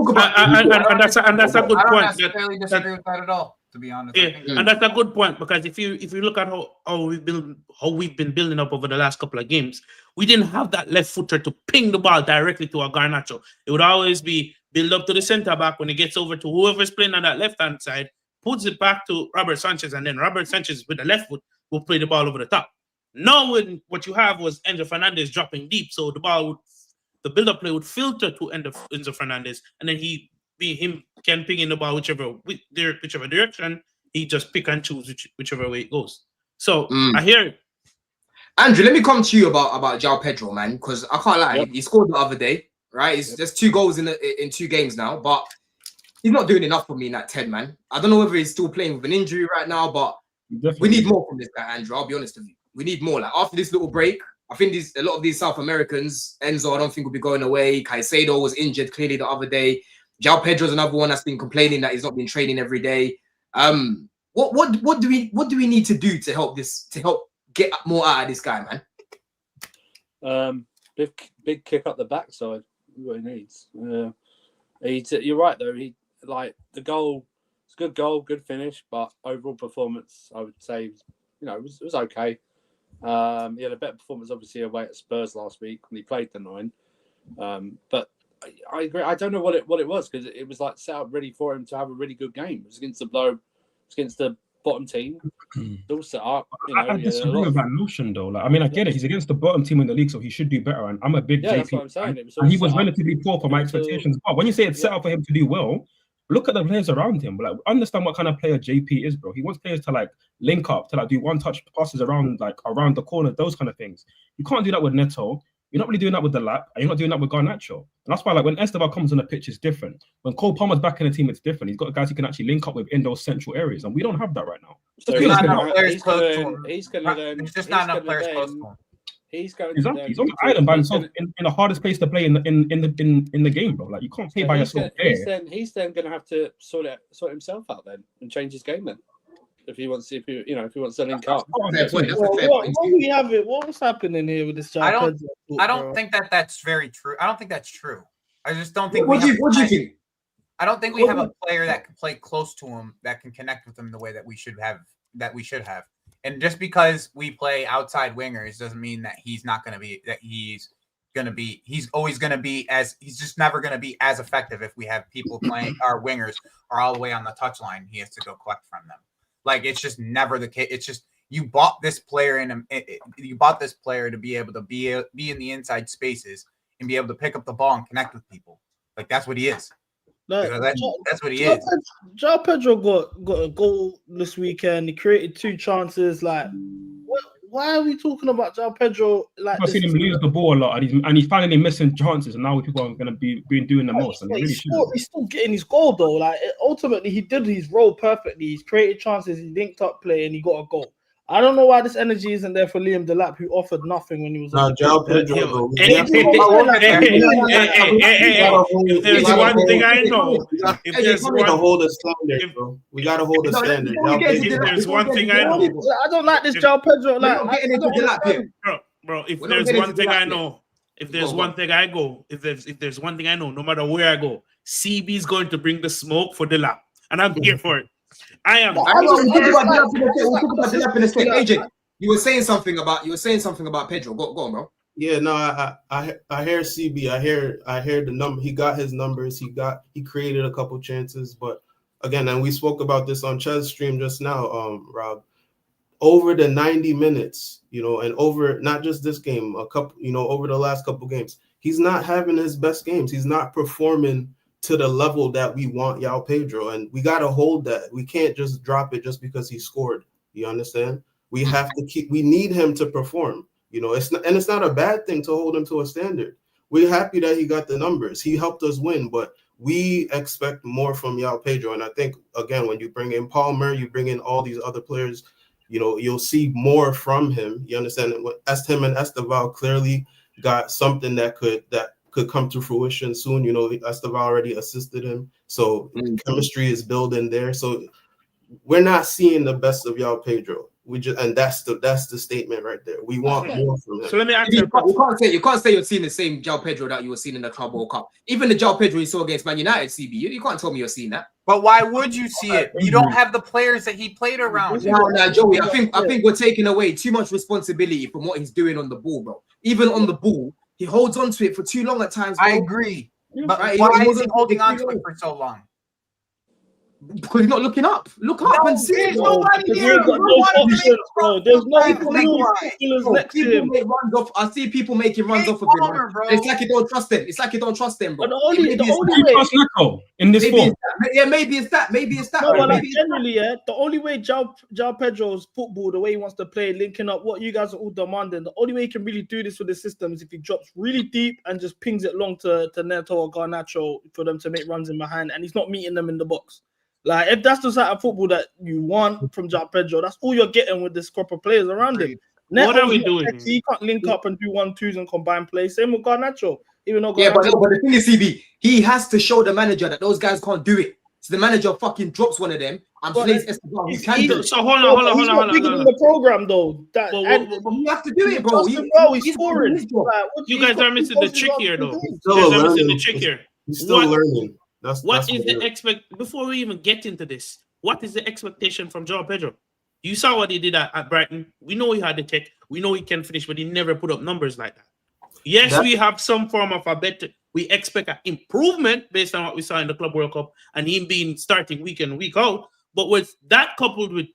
And that's a good point. I don't necessarily disagree with that at all. to be honest. Yeah, and that's a good point, because if you look at how we've been building up over the last couple of games, we didn't have that left footer to ping the ball directly to a Garnacho. It would always be build up to the centre back. When it gets over to whoever's playing on that left hand side, puts it back to Robert Sanchez, and then Robert Sanchez with the left foot will play the ball over the top. Now, when what you have was Enzo Fernandez dropping deep, so the build-up play would filter to Enzo Fernandez, and then him can ping in the ball whichever direction. He just pick and choose whichever way it goes. So I hear it. Andrew, let me come to you about João Pedro, man, because I can't lie. He scored the other day, right? There's 2 goals in 2 games now, but he's not doing enough for me in that 10, man. I don't know whether he's still playing with an injury right now, but we need more from this guy, Andrew. I'll be honest with you. We need more. Like, after this little break, I think a lot of these South Americans, Enzo, I don't think will be going away. Caicedo was injured clearly the other day. João Pedro's another one that's been complaining that he's not been training every day. What do we need to do to help get more out of this guy, man? Big kick up the backside. What he needs. You're right though. The goal. It's a good goal, good finish, but overall performance, I would say, it was okay. He had a better performance, obviously, away at Spurs last week when he played the 9. But I agree. I don't know what it was, because it was like set up ready for him to have a really good game. It was against the bottom team. All set up. I disagree with that notion, though. Like, I mean, I get it. He's against the bottom team in the league, so he should do better. And I'm a big JP. That's what I'm saying. And he was relatively poor for my expectations. But when you say it's set up for him to do well, look at the players around him. Like, understand what kind of player JP is, bro. He wants players to like link up, to like do one-touch passes around the corner, those kind of things. You can't do that with Neto. You're not really doing that with the lap, and you're not doing that with Garnacho. And that's why, like, when Estevao comes on the pitch, it's different. When Cole Palmer's back in the team, it's different. He's got guys who can actually link up with in those central areas, and we don't have that right now. So he's not gonna- enough players he's close gonna- to him. he's gonna then- There's just he's not enough gonna players then- close to him. He's going Exactly. to He's on the island by himself in the hardest place to play in the game, bro. Like, you can't play by yourself there. He's then going to have to sort himself out then and change his game then, if he wants to link up. Fair point. That's a fair point. What's happening here with this? I don't think that's very true. I don't think that's true. I just don't think. What do you think? I don't think we have a player that can play close to him, that can connect with him the way that we should have. And just because we play outside wingers doesn't mean that he's not going to be. He's always going to be he's just never going to be as effective if we have people playing our wingers are all the way on the touchline. He has to go collect from them. Like, it's just never the case. It's just you bought this player to be able to be in the inside spaces and be able to pick up the ball and connect with people. Like, that's what he is. That's what he is. João Pedro got a goal this weekend. He created 2 chances. Like, why are we talking about João Pedro? Like, I've seen him lose the ball a lot, and he's finally missing chances. And now people are going to be doing the most. And he's still getting his goal though. Like, ultimately, he did his role perfectly. He's created chances. He linked up play, and he got a goal. I don't know why this energy isn't there for Liam Delap, who offered nothing when he was on. João Pedro. If there's one thing I know, we gotta hold a standard. If there's one thing I know, I don't like this João Pedro. Like, bro. If there's one thing I know, if there's one thing I know, no matter where I go, CB is going to bring the smoke for the lap, and I'm here for it. I am. We'll talk about Delap in a second. AJ, you were saying something about Pedro. Go on, bro. Yeah, no, I hear CB. I hear the number. He got his numbers. He created a couple chances, but again, and we spoke about this on Chels stream just now, Rob. Over the 90 minutes, and over not just this game, over the last couple games, he's not having his best games. He's not performing to the level that we want João Pedro, and we got to hold that. We can't just drop it just because he scored. You understand? We have to we need him to perform. It's not a bad thing to hold him to a standard. We're happy that he got the numbers. He helped us win, but we expect more from João Pedro. And I think, again, when you bring in Palmer, you bring in all these other players, you'll see more from him. You understand? Him and Estevao clearly got something that could come to fruition soon. Estevao already assisted him, so chemistry is building there. So we're not seeing the best of João Pedro. That's the statement right there. We want more from him. So let me ask you. You can't say you're seeing the same João Pedro that you were seeing in the Club World Cup. Even the João Pedro you saw against Man United, CB. You can't tell me you're seeing that. But why would you see it? You don't have the players that he played around. Nah, Joey, I think we're taking away too much responsibility from what he's doing on the ball, bro. Even on the ball, he holds on to it for too long at times, bro. I agree. But Right, why is he holding on to it for so long? Because he's not looking up. Look up and see. There's Bro, nobody because there. we've got You no want to options, bro. There's no People make footballers next to People him. make runs off. I see people making runs Jake off of him. Palmer, Man. bro. It's like you don't trust them. It's like you don't trust them, bro. But the only Maybe it's way. in this maybe form. maybe it's that. Maybe it's that. No, but like Maybe it's that. generally, yeah, the only way João Pedro's football, the way he wants to play, linking up what you guys are all demanding, the only way he can really do this with the system is if he drops really deep and just pings it long to Neto or Garnacho for them to make runs in behind, and he's not meeting them in the box. Like, if that's the side of football that you want from João Pedro, that's all you're getting with this crop of players around him. What are we doing? He can't link up and do 1-2s and combine play. Same with Garnacho. Even though Yeah, but the thing is, CB, he has to show the manager that those guys can't do it. So the manager fucking drops one of them and plays Estevao. He can do it. So hold on. He's not bigger than the program, though. But you have to do it, bro. He's scoring. You guys are missing the trick here, though. You Still guys are missing learning. the trick here. He's still learning. That's the before we even get into this? What is the expectation from João Pedro? You saw what he did at Brighton. We know he had the tech. We know he can finish, but he never put up numbers like that. Yes, we have some form of a better. We expect an improvement based on what we saw in the Club World Cup and him being starting week in, week out. But with that coupled with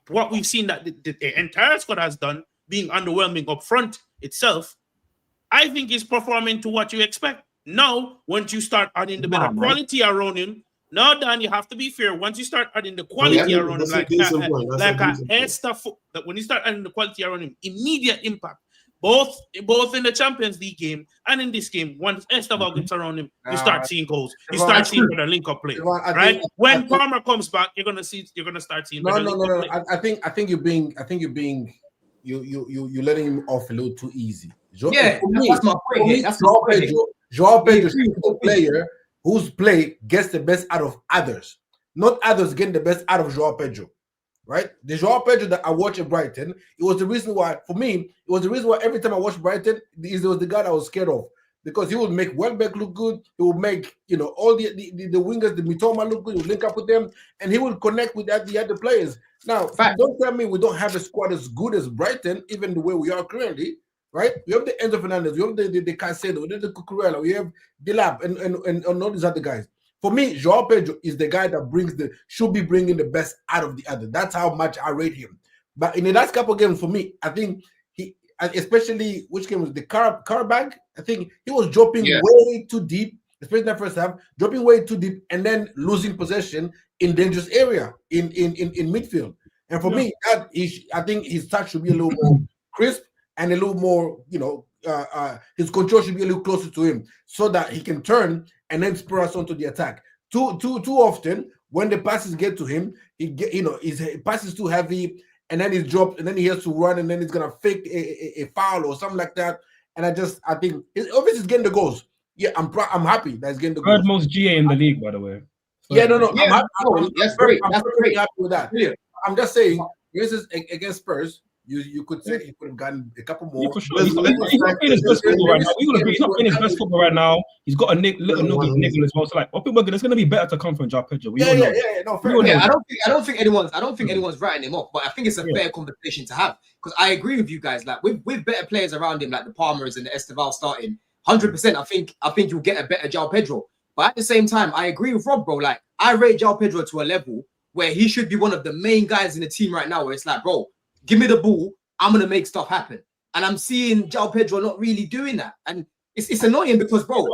what we've seen that the entire squad has done, being underwhelming up front itself, I think he's performing to what you expect. Now, once you start adding the better quality around him, now, Dan, you have to be fair. Once you start adding the quality around him, when you start adding the quality around him, immediate impact. Both in the Champions League game and in this game, once Estevao gets around him, you start seeing goals. You start seeing the link-up play, right? When Palmer comes back, you're gonna start seeing. No. I think you're letting him off a little too easy. That's my point. João Pedro is a player whose play gets the best out of others, not others getting the best out of João Pedro, right? The João Pedro that I watch at Brighton, it was the reason why, for me, it was the reason why every time I watched Brighton, it was the guy that I was scared of, because he would make Welbeck look good, he would make, all the wingers, the Mitoma look good, he would link up with them, and he would connect with the other players. Now, don't tell me we don't have a squad as good as Brighton, even the way we are currently, right? We have the Enzo Fernandez, we have the Caicedo, we have the Cucurella, we have Dilap, and all these other guys. For me, João Pedro is the guy that should be bringing the best out of the other. That's how much I rate him. But in the last couple of games, for me, I think he, especially which game was the Karabag, I think he was dropping way too deep, especially in the first half, dropping way too deep, and then losing possession in dangerous area in midfield. And for me, I think his touch should be a little more crisp and a little more, his control should be a little closer to him so that he can turn and then spur us onto the attack. Too often, when the passes get to him, his passes too heavy, and then he's dropped, and then he has to run, and then he's gonna fake a foul or something like that. And I think obviously he's getting the goals. Yeah, I'm happy that he's getting the goals. Third most GA in the league, by the way. Yeah, no. Yeah, That's great. I'm very happy with that. Yeah. I'm just saying, for instance, against Spurs, you could say he could have gotten a couple more. Yeah, for sure. He's not playing his best football right now. He's not playing his best football right now. He's got a little niggle as well. So there's going to be better to come from João Pedro. I don't think anyone's writing him off, but I think it's a fair conversation to have, because I agree with you guys. Like with better players around him, like the Palmers and the Estevao starting, 100%. I think you'll get a better João Pedro. But at the same time, I agree with Rob, bro. Like, I rate João Pedro to a level where he should be one of the main guys in the team right now, where it's like, bro, give me the ball, I'm going to make stuff happen. And I'm seeing João Pedro not really doing that. And it's annoying because, bro,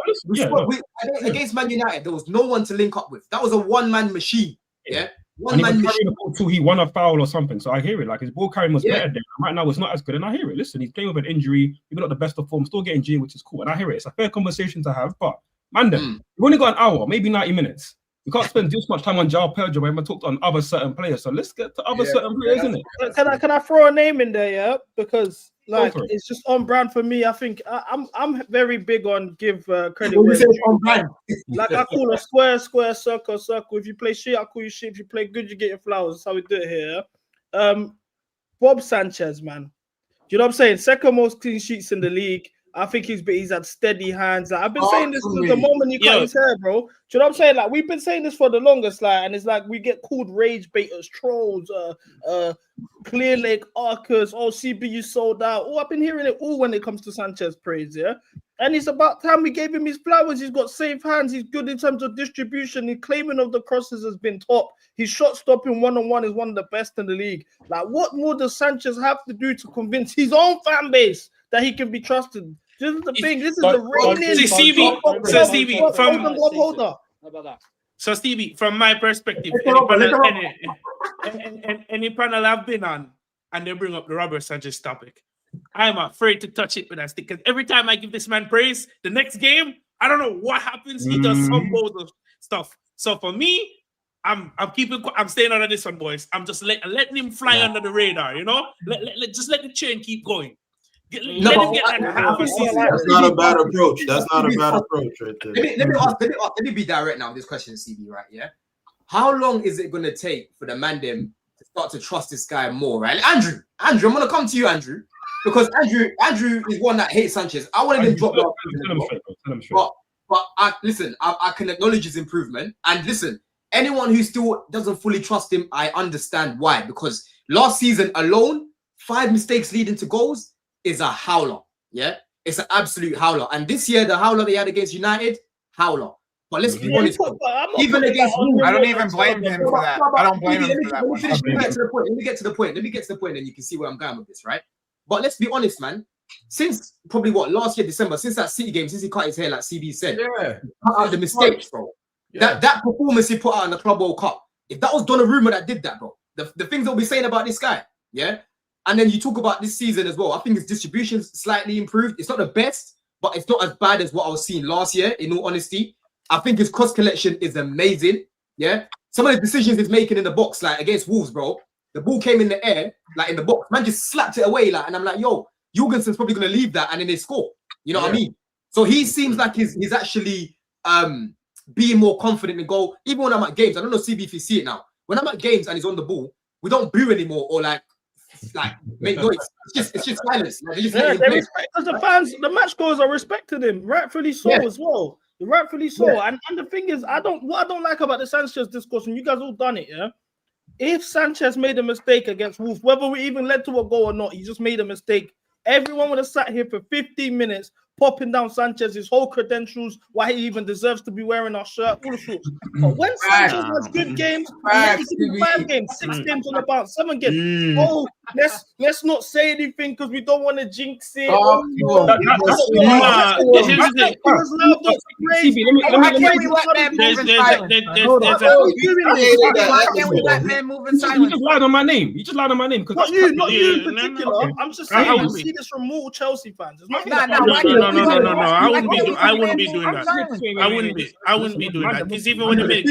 against Man United, there was no one to link up with. That was a one-man machine. Yeah? One-man machine. Until he won a foul or something. So I hear it. Like, his ball carrying was better there. Right now, it's not as good. And I hear it. Listen, he's playing with an injury. Maybe not the best of form. Still getting G, which is cool. And I hear it. It's a fair conversation to have. But, man, we've only got an hour, maybe 90 minutes. We can't spend this much time on João Pedro when we talked on other certain players. So let's get to other certain players, isn't it? Can I throw a name in there, yeah? Because it's just on brand for me. I think I'm very big on give credit. On brand. Like I call a square, circle. If you play shit, I call you shit. If you play good, you get your flowers. That's how we do it here. Bob Sanchez, man. Do you know what I'm saying? Second most clean sheets in the league. I think he's had steady hands. Like, I've been saying this since the moment he cut Yo. his hair, bro. Do you know what I'm saying? Like, we've been saying this for the longest, like, and it's like we get called rage baiters, trolls, clear leg arcers, CBU sold out. Oh, I've been hearing it all when it comes to Sanchez praise, yeah. And it's about time we gave him his flowers. He's got safe hands. He's good in terms of distribution. His claiming of the crosses has been top. His shot stopping one-on-one is one of the best in the league. Like, what more does Sanchez have to do to convince his own fan base that he can be trusted? This is the thing. This is the reigning. So Stevie, from my perspective, any panel I've been on, and they bring up the Robert Sanchez topic, I'm afraid to touch it with a stick because every time I give this man praise, the next game, I don't know what happens. He does some bold stuff. So for me, I'm staying out of this one, boys. I'm just letting him fly under the radar, you know. Just let the chain keep going. Let him get like half a season. That's not a bad approach. That's not a bad approach right there. Let me be direct now with this question, CB, right? Yeah. How long is it gonna take for the Mandem to start to trust this guy more, right? Andrew, I'm gonna come to you, Andrew. Because Andrew is one that hates Sanchez. I wanted him to drop but I can acknowledge his improvement. And listen, anyone who still doesn't fully trust him, I understand why. Because last season alone, 5 mistakes leading to goals is a howler. Yeah, it's an absolute howler. And this year, the howler they had against United, howler. But let's be honest, even against I don't even blame him for that. I don't blame him for that one. Let me get to the point, and you can see where I'm going with this, right? But let's be honest, man. Since probably last year, December, since that City game, since he cut his hair, like CB said, cut out the mistakes, bro. Yeah. That performance he put out in the Club World Cup, if that was Donnarumma that did that, bro, the things they'll be saying about this guy, yeah. And then you talk about this season as well. I think his distribution's slightly improved. It's not the best, but it's not as bad as what I was seeing last year. In all honesty, I think his cross collection is amazing. Yeah, some of the decisions he's making in the box, like against Wolves, bro. The ball came in the air, like in the box. Man just slapped it away, like, and I'm like, yo, Jorgensen's probably gonna leave that, and then they score. You know what I mean? So he seems like he's actually being more confident in goal. Even when I'm at games, I don't know CB if you see it now. When I'm at games and he's on the ball, we don't boo anymore or like make noise. It's just silence. Like, they respect because the fans, the match goers are respecting him, rightfully so as well. Rightfully so. Yeah. And the thing is, what I don't like about the Sanchez discourse, and you guys all done it, yeah. If Sanchez made a mistake against Wolves, whether we even led to a goal or not, he just made a mistake. Everyone would have sat here for 15 minutes popping down Sanchez, his whole credentials, why he even deserves to be wearing our shirt, all sorts. But when Sanchez has good games, 5 games, 6 games on the bounce, 7 games. Oh, let's not say anything because we don't want to jinx it. Why can't we let man move in silence? Why can't we let man move in silence? You just lied on my name. You just lied on my name. Not you in particular. I'm just saying, I see this from more Chelsea fans. It's not No. I wouldn't be doing that. I wouldn't be doing that. Because even when you make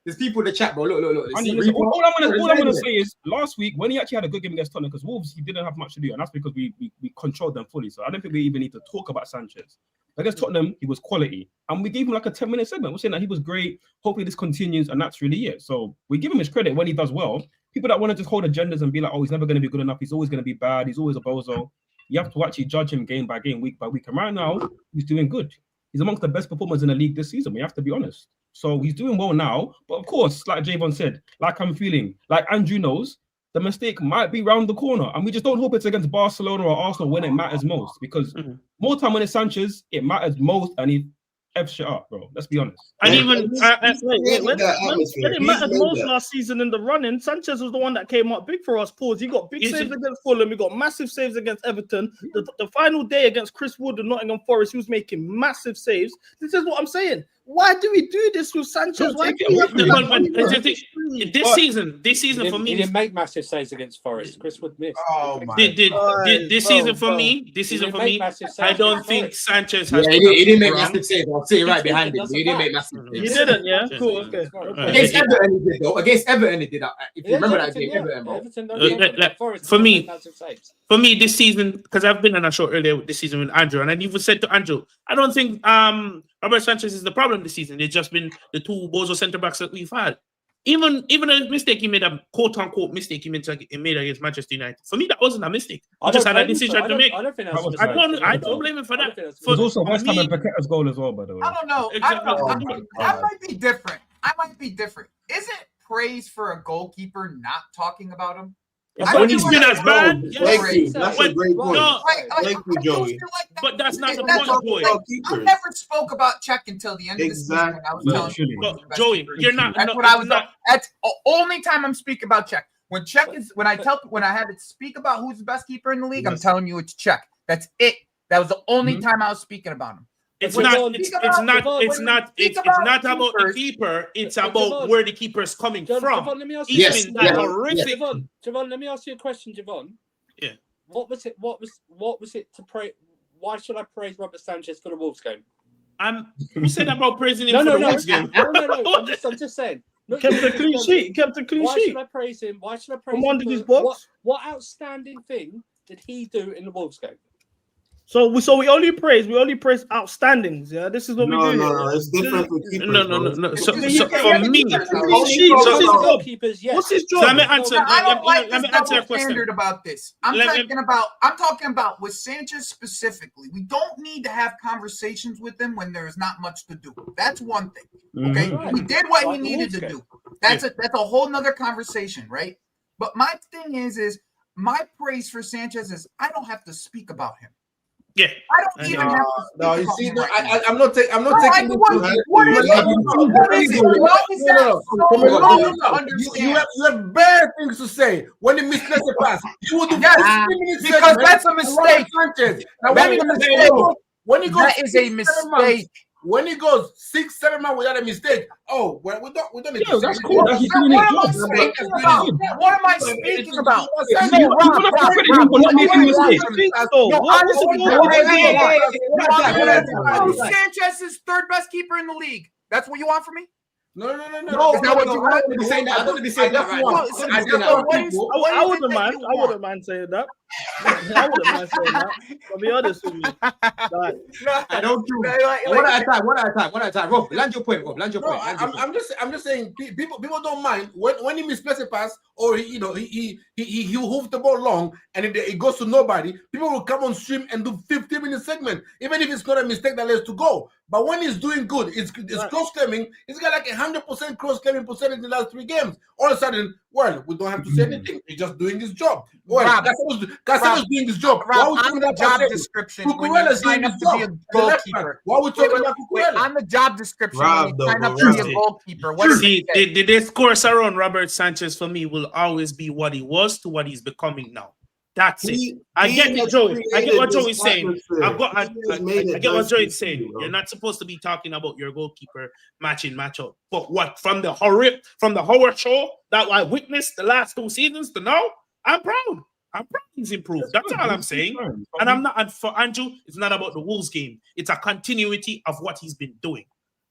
there's people in the chat, bro. Look. All I'm gonna say is last week when he actually had a good game against Tottenham, because Wolves he didn't have much to do, and that's because we controlled them fully. So I don't think we even need to talk about Sanchez. Against Tottenham, he was quality, and we gave him like a 10-minute segment. We're saying that he was great. Hopefully this continues, and that's really it. So we give him his credit when he does well. People that want to just hold agendas and be like, oh, he's never going to be good enough. He's always going to be bad. He's always a bozo. You have to actually judge him game by game, week by week. And right now, he's doing good. He's amongst the best performers in the league this season. We have to be honest. So he's doing well now. But of course, like Javon said, like I'm feeling, like Andrew knows, the mistake might be round the corner. And we just don't hope it's against Barcelona or Arsenal when it matters most. Because more time when it's Sanchez, it matters most. And he F shit up, bro. Let's be honest. And even when it mattered most last season in the running, Sanchez was the one that came up big for us. Pause. He got big saves against Fulham. He got massive saves against Everton. The final day against Chris Wood and Nottingham Forest, he was making massive saves. This is what I'm saying. Why do we do this with Sanchez? Why do we have this season for me, he didn't make massive saves against Forest. Chris Wood missed. Oh my! This season for me, I don't think Sanchez has. He didn't make massive saves. I'll say it right behind him. He didn't make massive saves. He didn't. Yeah. Cool. Okay. Against Everton, he did though. Against Everton, he did. If you remember that game, Everton. For me, this season, because I've been on a show earlier this season with Andrew, and I even said to Andrew, I don't think Robert Sanchez is the problem this season. It's just been the two bozo centre backs that we've had. Even a mistake he made, a quote unquote mistake he made against Manchester United. For me, that wasn't a mistake. He just had a decision to make. I don't think that's. I don't blame him for that. There's also West Ham and Paqueta's goal as well, by the way. I don't know. That might be different. Is it praise for a goalkeeper not talking about him? When he's been as bad, Thank you. That's a great point. No, Thank you, Joey. But that's not the point, Joey. I never spoke about Czech until the end of the season. I was telling you, Joey, you're not. That's what I was. That's the only time I'm speaking about Czech. When I had to speak about who's the best keeper in the league, I'm telling you it's Czech. That's it. That was the only time I was speaking about him. It's not about the keeper. It's about where the keeper is coming from. Javon, let me ask you. Yes. Horrific. Javon, let me ask you a question, Javon. Yeah. What was it to pray? Why should I praise Robert Sanchez for the Wolves game? Who said about praising him for the Wolves game? No. I'm just saying. Kept a clean sheet. Why should I praise him? Why should I praise him? His box. What outstanding thing did he do in the Wolves game? So we only praise outstandings. Yeah, this is what we do. No, it's different for keepers. No. So for me, what's his job? Let me answer. I don't like Let me this answer your double question. standard about this. I'm talking about with Sanchez specifically. We don't need to have conversations with him when there is not much to do. That's one thing. Okay, we did what we needed to do. That's a whole nother conversation, right? But my thing is my praise for Sanchez is I don't have to speak about him. Yeah, I don't even have to speak you about see, him I'm not taking. What is it? You have bad things to say when he misses a pass. You would do because that's a mistake. Now, when he goes, that is a mistake. When he goes 6-7 months without a mistake, we don't need to. That's cool. That's What am I speaking about? What am I speaking about? Sanchez is third best keeper in the league. That's what you want from me? No. Is that what you want? I wouldn't be saying that. I wouldn't be saying that. I wouldn't mind saying that. I wouldn't mind saying that. I'll be honest with you. I don't do. One at a time. Rob, land your point. I'm just saying. People don't mind when he misplaces a pass or he hooves the ball long and it goes to nobody. People will come on stream and do 15-minute segment, even if it's not a mistake that leads to goal. But when he's doing good, it's cross claiming. He's got like 100% cross claiming percentage in the last 3 games. All of a sudden, we don't have to say anything. He's just doing his job. Casero's doing his job. On the job description, when you sign up to be a goalkeeper. Why are we talking about Cucurella? On the job description, when you sign up to be a goalkeeper. The discourse around Robert Sanchez for me will always be what he was to what he's becoming now. That's it. I get what Joey's saying. I get what Joey's saying. You're not supposed to be talking about your goalkeeper match up. But what from the horror show that I witnessed the last 2 seasons to now, I'm proud. He's improved. That's all I'm saying. And I'm not. And for Andrew, it's not about the Wolves game. It's a continuity of what he's been doing.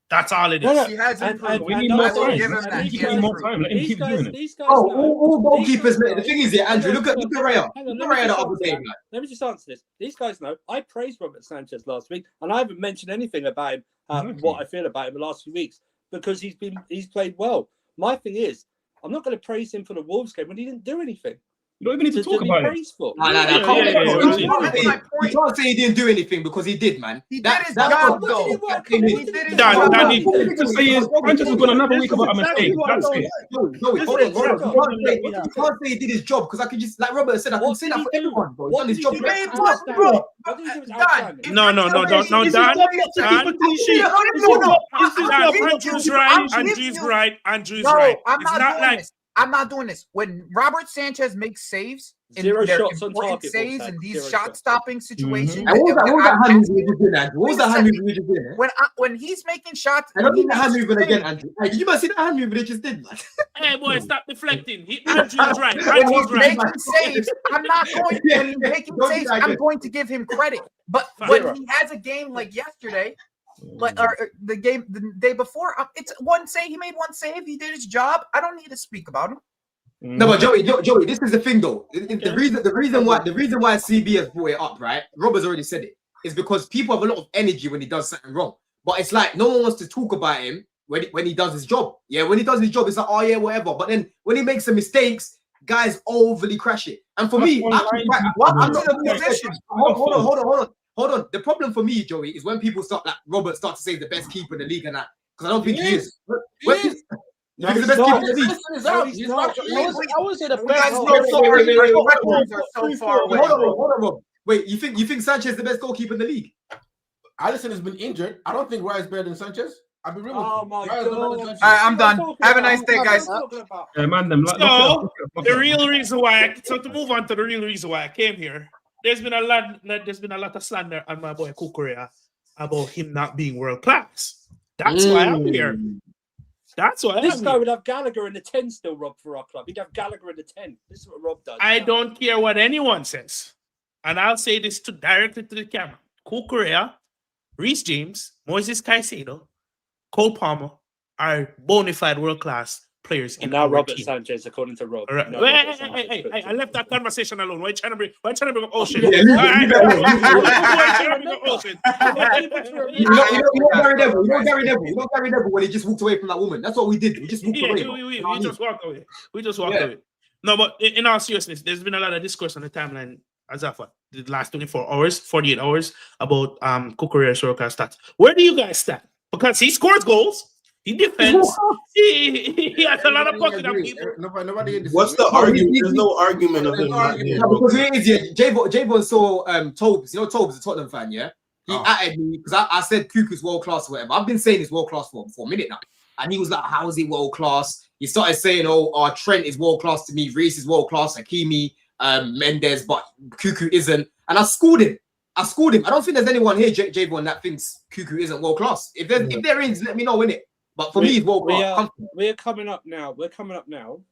That's all it is. He has improved. We need more time. These guys all goalkeepers. The thing is, Andrew, look at Raya. Look at Raya the other day, man. Let me just answer this. These guys know I praised Robert Sanchez last week, and I haven't mentioned anything about him, what I feel about him the last few weeks, because he's played well. My thing is, I'm not going to praise him for the Wolves game when he didn't do anything. You don't even need to talk about it. You can't say he didn't do anything because he did, man. He did his job, though. Sanchez has got another week about a mistake. That's it. You can't say he did his job because I can just, like Robert said, I can say that for everyone, bro. He's done his job. No, Andrew's right. I'm not doing this. When Robert Sanchez makes saves, Zero shots on target. Saves in these shot-stopping situations. What was that hand movement you just did, Andrew? What was that hand movement you just did? When he's making shots, I don't need the hand movement again, Andrew. Hey, did you see that hand movement he just did, man? Hey, boy, stop deflecting. Andrew's right. When he's making saves, I'm not going. When he's making saves, I'm going to give him credit. But when he has a game like yesterday, or the day before, it's one save. He made one save. He did his job. I don't need to speak about him. No, but Joey, this is the thing though. The reason why CB has brought it up, right? Robert's already said it. Is because people have a lot of energy when he does something wrong. But it's like no one wants to talk about him when he does his job. Yeah, when he does his job, it's like, oh yeah, whatever. But then when he makes some mistakes, guys overly crash it. And for me, I'm not a musician. Hold on. The problem for me, Joey, is when people start like Robert starts to say the best keeper in the league and that, because I don't think he is. You think he's the best keeper in the league? I was in the You guys best. know records are so far away. Hold on, Rob. Wait, you think Sanchez is the best goalkeeper in the league? Alisson has been injured. I don't think Raya is better than Sanchez. I'll be real with you. Oh my Raya is not better than God. Sanchez. All right, I'm done. Have a nice day, guys. Yeah, man, them. So the real reason why, so to move on to the real reason why I came here, there's been a lot of slander on my boy Kukurea about him not being world class. That's why I'm here. That's why This guy would have Gallagher in the 10 still, Rob, for our club. He'd have Gallagher in the 10. This is what Rob does. I don't care what anyone says, and I'll say this directly to the camera: Kukurea, Reece James, Moises Caicedo, Cole Palmer are bona fide world class players in now our Robert team. Sanchez, according to Rob. Right. No, Hey, I left that conversation alone. Why are you trying to bring up Ocean? Yeah, leave You know Gary Neville when he just walked away from that woman. That's what we did. We just walked away. We just walked away. We just walked away. No, but in all seriousness, there's been a lot of discourse on the timeline as of the last 24 hours, 48 hours about Kukurea's world-class stats. Where do you guys stand? Because he scores goals, he defends, he has a lot of positive people. What's the argument? There's no argument of him not being Because it is, yeah. Javon saw Tobes. You know Tobes, a Tottenham fan, yeah? He added me because I said Kuku's world class or whatever. I've been saying he's world class for a minute now. And he was like, how is he world class? He started saying, Trent is world class to me, Reece is world class, Hakimi, Mendes, but Kuku isn't. And I schooled him. I don't think there's anyone here, Javon, that thinks Kuku isn't world class. If there is, let me know, innit? But for me, he's world class. We're coming up now,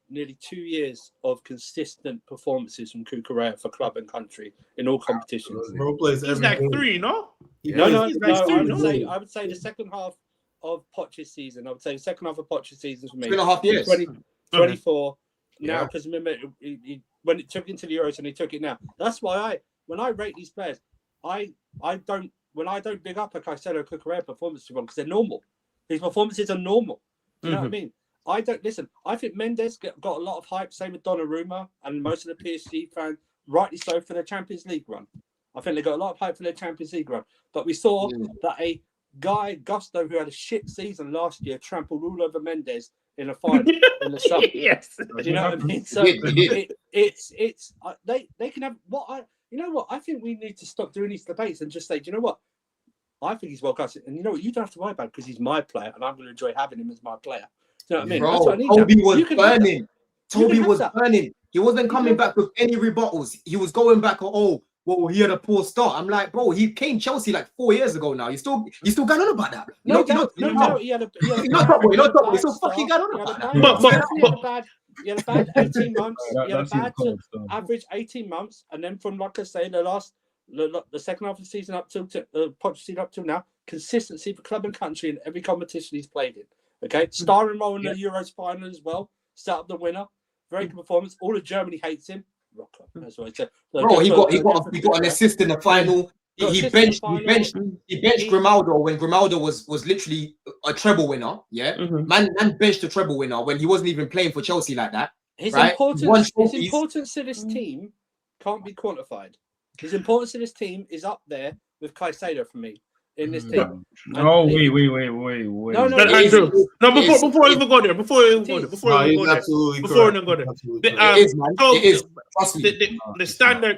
nearly 2 years of consistent performances from Kukurea for club and country in all competitions. Bro plays He's every like game. 3, no? No, I would say the second half of Poch's season. I would say the second half of Poch's season for me. 2.5 years. 24. Now, because remember, when it took into the Euros and he took it now. That's why when I rate these players, I don't big up a Caicedo Kukurea performance to one because they're normal. These performances are normal. You know what I mean? I don't listen. I think Mendes got a lot of hype, same with Donnarumma and most of the PSG fans, rightly so, for their Champions League run. I think they got a lot of hype for their Champions League run. But we saw that a guy, Gusto, who had a shit season last year, trampled all over Mendes in a final in the summer. Yes. Do you know what I mean? So they can have you know what? I think we need to stop doing these debates and just say, do you know what? I think he's world class, and you know what? You don't have to worry about it because he's my player, and I'm going to enjoy having him as my player. Do you know what I mean? Bro, that's what I need. Toby was burning. Toby was that. burning. He wasn't coming back with any rebuttals. He was going back. He had a poor start. I'm like, bro, he came Chelsea like 4 years ago now. You still going on about that? He had a so fucking going on about that. He had a bad 18 months. He had a bad average 18 months, and then from, like I say, the second half of the season up till now, consistency for club and country in every competition he's played in. Okay, starring role in the Euros final as well. Set up the winner. Very good performance. All of Germany hates him. That's what I said. Bro, he got an assist in the final. He benched Grimaldo when Grimaldo was literally a treble winner. Yeah, man benched a treble winner when he wasn't even playing for Chelsea like that. His importance to this team can't be quantified. His importance to this team is up there with Caicedo for me in this team. Wait. No, Andrew. No, before we go there,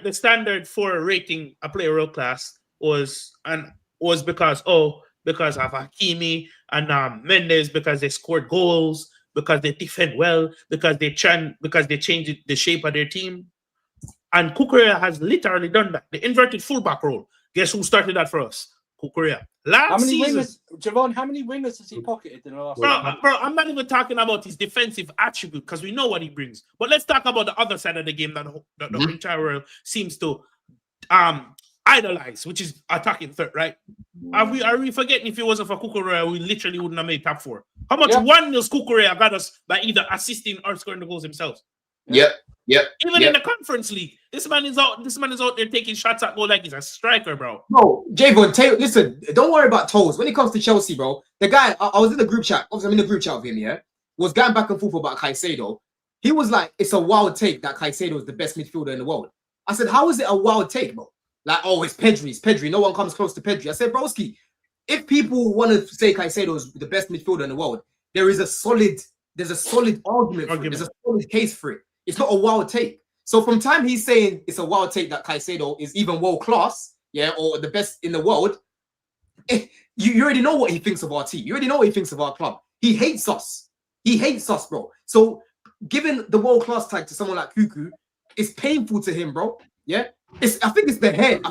the standard for rating a player world class was because of Hakimi and Mendes, because they scored goals, because they defend well, because they changed the shape of their team. And Kukurea has literally done that. The inverted fullback role. Guess who started that for us? Kukurea. How many wingers has he pocketed in the last season? Bro, I'm not even talking about his defensive attribute because we know what he brings. But let's talk about the other side of the game that the entire world seems to idolize, which is attacking third, right? Are we forgetting if it wasn't for Kukurea, we literally wouldn't have made top 4? How much 1-0 Kukurea got us by either assisting or scoring the goals himself? Yep. Even in the Conference League, this man is out there taking shots at goal like he's a striker, bro. No, Javon, listen, don't worry about toes. When it comes to Chelsea, bro, the guy, I was in the group chat. Obviously, I'm in the group chat with him, yeah? Was going back and forth about Caicedo. He was like, it's a wild take that Caicedo is the best midfielder in the world. I said, how is it a wild take, bro? Like, oh, it's Pedri. No one comes close to Pedri. I said, broski, if people want to say Caicedo is the best midfielder in the world, there's a solid argument for it. There's a solid case for it. It's not a wild take. So from time he's saying it's a wild take that Caicedo is even world class, yeah, or the best in the world, you already know what he thinks of our team. You already know what he thinks of our club. He hates us. He hates us, bro. So giving the world class tag to someone like Cuckoo is painful to him, bro. Yeah, I think it's the head.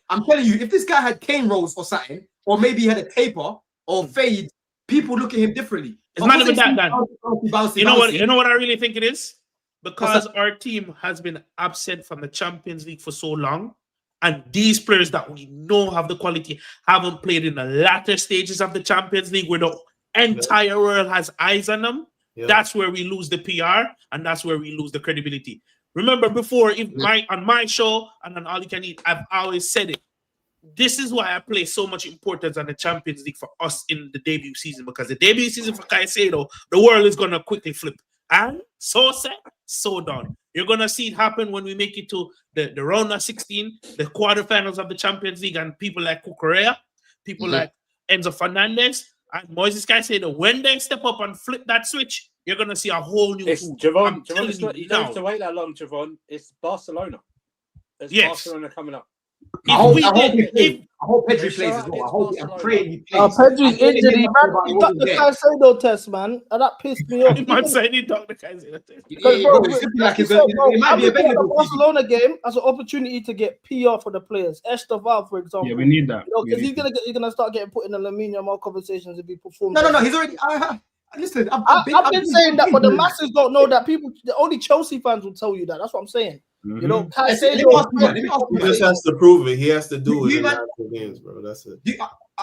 I'm telling you, if this guy had cane rolls or something, or maybe he had a taper or fade, people look at him differently. It's not even that, Dan. You know what I really think it is? Because our team has been absent from the Champions League for so long, and these players that we know have the quality haven't played in the latter stages of the Champions League where the entire world has eyes on them. Yeah. That's where we lose the PR, and that's where we lose the credibility. Remember before, on my show and on All You Can Eat, I've always said it. This is why I place so much importance on the Champions League for us in the debut season, because the debut season for Caicedo, the world is going to quickly flip. And so set, so done. You're going to see it happen when we make it to the round of 16, the quarterfinals of the Champions League, and people like Cucurella, people like Enzo Fernandez, and Moises Caicedo, when they step up and flip that switch, you're going to see a whole new food. Javon, you don't have to wait that long, Javon. It's Barcelona. Barcelona coming up. I hope Pedri plays as well. I'm praying he plays. Pedri's injured. He got the Caicedo test, man, and that pissed me off. Man said he got the Caicedo test. It might be available. The Barcelona game as an opportunity to get PR for the players. Estevao, for example. Yeah, we need that. Because he's gonna start getting put in the Lamine Yamal conversations if he performs. No. He's already. Listen, I've been saying that, but the masses don't know that. Only Chelsea fans will tell you that. That's what I'm saying. You know, he just has to prove it. He has to do it in the actual games, bro. That's it.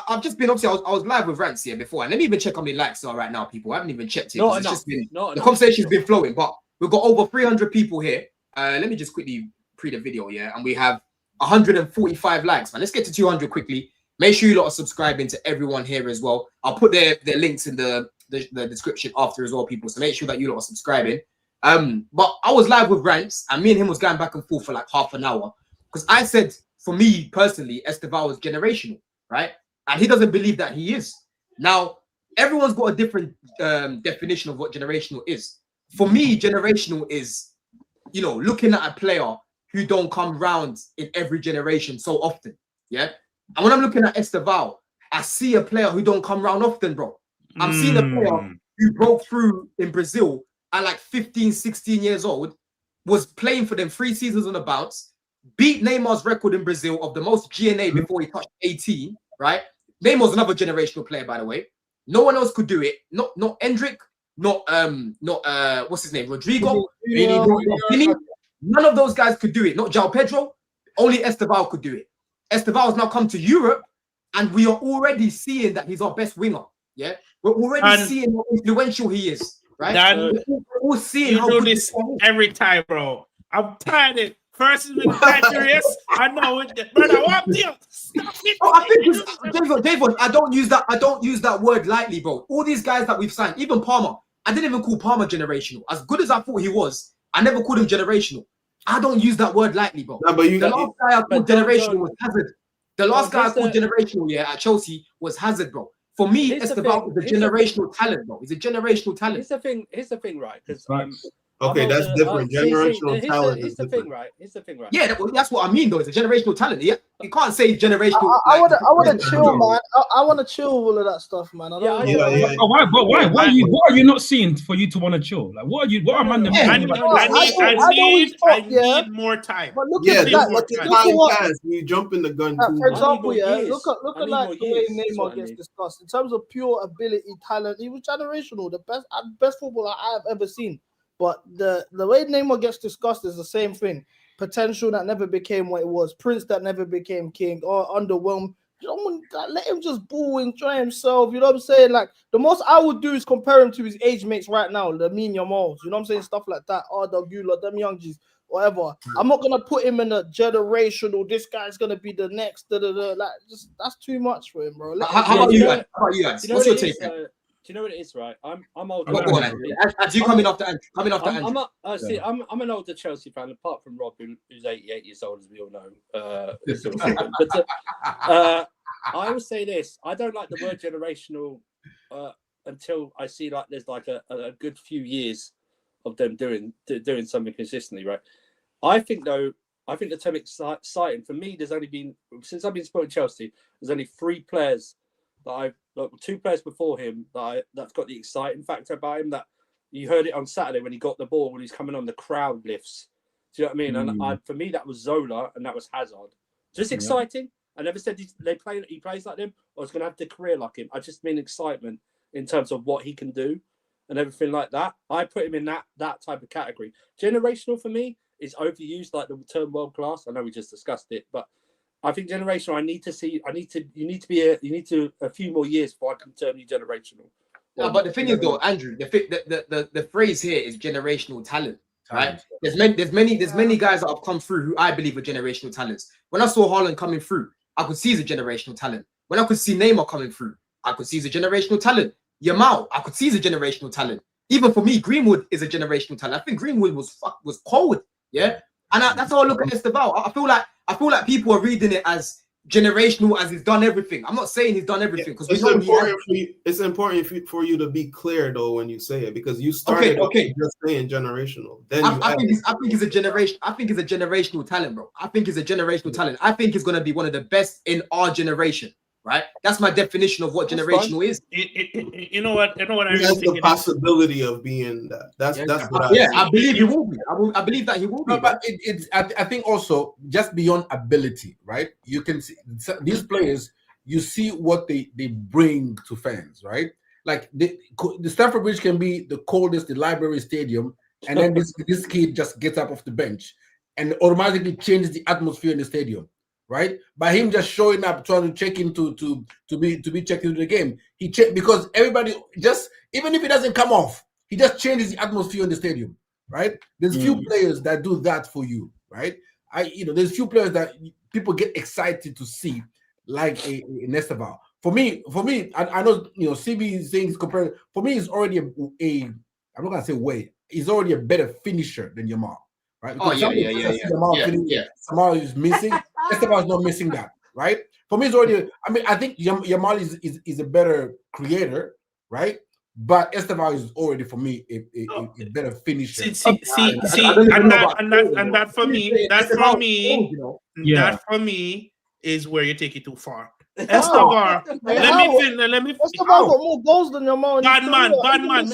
I've just been obviously. I was live with Rants here before, and let me even check how many likes are right now, people. I haven't even checked it. The conversation's been flowing, but we've got over 300 people here. Let me just quickly pre the video, yeah, and we have 145 likes, man. Let's get to 200 quickly. Make sure you lot are subscribing to everyone here as well. I'll put their links in the description after as well, people. So make sure that you lot are subscribing. But I was live with Rants, and me and him was going back and forth for like half an hour because I said, for me personally, Estevao is generational, right? And he doesn't believe that he is. Now, everyone's got a different definition of what generational is. For me, generational is, looking at a player who don't come round in every generation so often, yeah? And when I'm looking at Estevao, I see a player who don't come round often, bro. I'm seeing a player who broke through in Brazil at like 15, 16 years old, was playing for them 3 seasons on a bounce, beat Neymar's record in Brazil of the most GNA before he touched 18, right? Neymar's another generational player, by the way. No one else could do it. Not Endrick, not what's his name? Rodrigo. None of those guys could do it. Not João Pedro. Only Estevao could do it. Estevao has now come to Europe, and we are already seeing that he's our best winger. Yeah, we're already seeing how influential he is. Right? We're seeing how do this every time, bro. I'm tired of it. First is with Diaries, I know it, brother. What deal? I think David, I don't use that word lightly, bro. All these guys that we've signed, even Palmer, I didn't even call Palmer generational. As good as I thought he was, I never called him generational. I don't use that word lightly, bro. No, but the last guy I called generational was Hazard. The last guy I called generational, at Chelsea was Hazard, bro. For me, Estevao is a generational talent, bro. He's a generational talent. Here's the thing, right? Because okay, that's different. Generational talent. Here's the thing, right? Yeah, that's what I mean, though. It's a generational talent. Yeah, you can't say generational. I want to chill, man. I want to chill with all of that stuff, man. Why are you not seeing for you to want to chill? Like, what are man? I need more time. But look at that. You jump in the gun. For example, look at like the way Neymar gets discussed in terms of pure ability, talent. He was generational, the best footballer I have ever seen. But the way Neymar gets discussed is the same thing. Potential that never became what it was. Prince that never became king. Or underwhelmed Let him just ball, enjoy himself. You know what I'm saying? Like the most I would do is compare him to his age mates right now, the Yamals. You know what I'm saying? Stuff like that. Arda Güler, them young G's, whatever. I'm not gonna put him in a generational. This guy's gonna be the next. Like, just that's too much for him, bro. How about you guys? What's your take? Do you know what it is, right? I'm older. Go on, Andrew. Coming after Andrew. I'm an older Chelsea fan, apart from Rob, who's 88 years old, as we all know. But I would say this: I don't like the word generational until I see like there's like a good few years of them doing something consistently, right? I think the term exciting for me. There's only been, since I've been supporting Chelsea, there's only 3 players that 2 players before him that's got the exciting factor about him. That you heard it on Saturday when he got the ball, when he's coming on, the crowd lifts. Do you know what I mean? And for me, that was Zola and that was Hazard. Just exciting. I never said he plays like them or he's going to have the career like him. I just mean excitement in terms of what he can do and everything like that. I put him in that type of category. Generational for me is overused, like the term world class. I know we just discussed it, but I think generational. You need to a few more years before I can term you generational. No, but the thing is, though, Andrew, the phrase here is generational talent, right? There's many guys that have come through who I believe are generational talents. When I saw Haaland coming through, I could see he's a generational talent. When I could see Neymar coming through, I could see he's a generational talent. Yamal, I could see he's a generational talent. Even for me, Greenwood is a generational talent. I think Greenwood was cold, yeah. And that's how I look at Estevao. I feel like people are reading it as generational, as he's done everything. I'm not saying he's done everything because it's important for you to be clear though when you say it, because you started just saying generational. Then I think he's a generation. I think he's a generational talent, bro. I think he's a generational talent. I think he's gonna be one of the best in our generation. Right, that's my definition of what generational is. You know what? He has the possibility of being that. That's what I believe he will be. I believe that he will be. No, but I think also just beyond ability, right? You can see these players. You see what they bring to fans, right? Like the Stamford Bridge can be the coldest, the Library Stadium, and then this kid just gets up off the bench and automatically changes the atmosphere in the stadium. Right, by him just showing up, trying to check in to be checked into the game, he checked because everybody just, even if he doesn't come off, he just changes the atmosphere in the stadium. Right, there's few players that do that for you. Right, there's few players that people get excited to see, like a Estevao. For me, I know CB things compared. For me, he's already I'm not gonna say he's already a better finisher than Yamal. Right? Because Yamal is missing. Estevao is not missing that, right? For me, it's already. I think Yamal is a better creator, right? But Estevao is already for me a better finisher. That for me is where you take it too far. Estevao, let me. Estevao got more goals than Yamal. Bad man.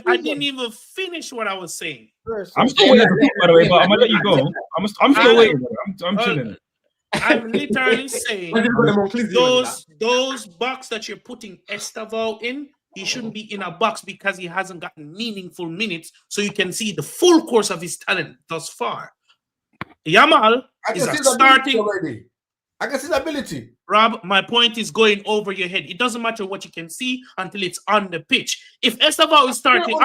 I didn't even finish what I was saying. I'm still waiting, by the way, but I'm gonna let you go. I'm still waiting. I'm chilling. I'm literally saying those box that you're putting Estevao in, he shouldn't be in a box because he hasn't gotten meaningful minutes, so you can see the full course of his talent thus far. Yamal is starting already. I can see the ability. Rob, my point is going over your head. It doesn't matter what you can see until it's on the pitch. If Estevao is starting,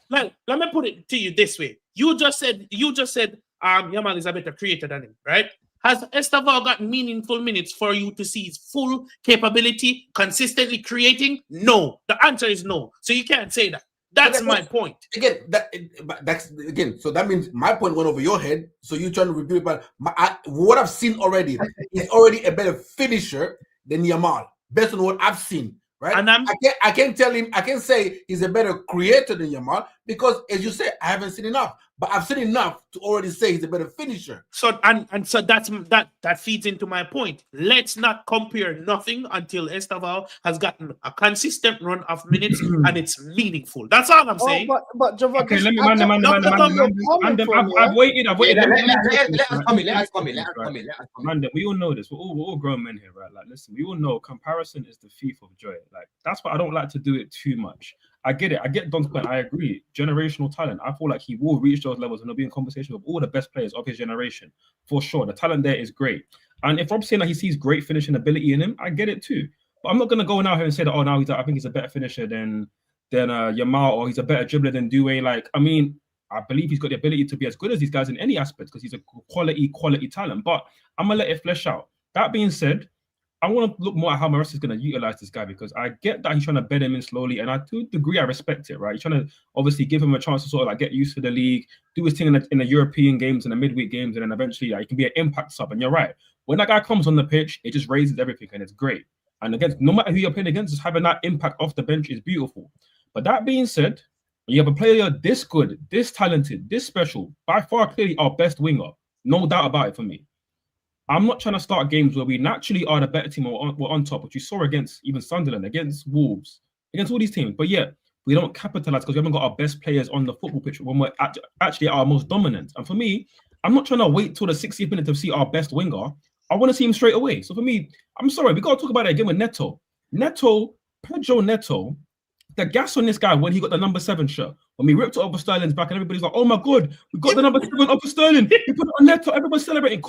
let me put it to you this way. You just said Yamal is a better creator than him, right? Has Estevao got meaningful minutes for you to see his full capability, consistently creating? No. The answer is no. So you can't say that. That's my point. Again, so that means my point went over your head. So you're trying to review it, but what I've seen already is already a better finisher than Yamal, based on what I've seen. Right? And I can't tell him. I can say he's a better creator than Yamal because, as you say, I haven't seen enough. But I've seen enough to already say he's a better finisher. So so that feeds into my point. Let's not compare nothing until Estevao has gotten a consistent run of minutes and it's meaningful. That's all I'm saying. But Javon, okay, let me I've waited. Let us come in. Man, we all know this. We're all grown men here, right? Like, listen, we all know comparison is the thief of joy. Like, that's why I don't like to do it too much. I get it. I get Don's point. I agree. Generational talent. I feel like he will reach those levels and he'll be in conversation with all the best players of his generation. For sure. The talent there is great. And if Rob's saying that he sees great finishing ability in him, I get it too. But I'm not gonna go now here and say that, oh, now I think he's a better finisher than Yamal, or he's a better dribbler than Doué. Like, I mean, I believe he's got the ability to be as good as these guys in any aspect because he's a quality talent. But I'm gonna let it flesh out. That being said, I want to look more at how Maresca is going to utilize this guy, because I get that he's trying to bed him in slowly, and I to a degree I respect it, right? He's trying to obviously give him a chance to sort of like get used to the league, do his thing in the European games and the midweek games, and then eventually he can be an impact sub. And you're right, when that guy comes on the pitch, it just raises everything, and it's great. And again, no matter who you're playing against, just having that impact off the bench is beautiful. But that being said, when you have a player this good, this talented, this special, by far clearly our best winger, no doubt about it for me. I'm not trying to start games where we naturally are the better team or we're on top, which you saw against even Sunderland, against Wolves, against all these teams. But yeah, we don't capitalize because we haven't got our best players on the football pitch when we're actually our most dominant. And for me, I'm not trying to wait till the 60th minute to see our best winger. I want to see him straight away. So for me, I'm sorry, we got to talk about it again with Neto. Pedro Neto, the gas on this guy when he got the number 7 shirt, when we ripped it over Sterling's back and everybody's like, oh my God, we got the number 7 over Sterling. We put it on Neto, everyone's celebrating.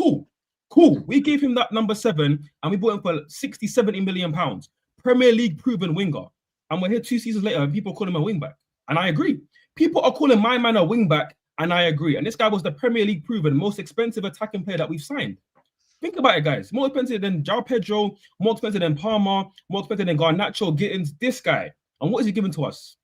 Cool. We gave him that number 7 and we bought him for 60, 70 million pounds. Premier League proven winger. And we're here 2 seasons later and people call him a wing back. And I agree. People are calling my man a wing back, and I agree. And this guy was the Premier League proven most expensive attacking player that we've signed. Think about it, guys. More expensive than João Pedro, more expensive than Palmer, more expensive than Garnacho, Gittins, this guy. And what is he giving to us?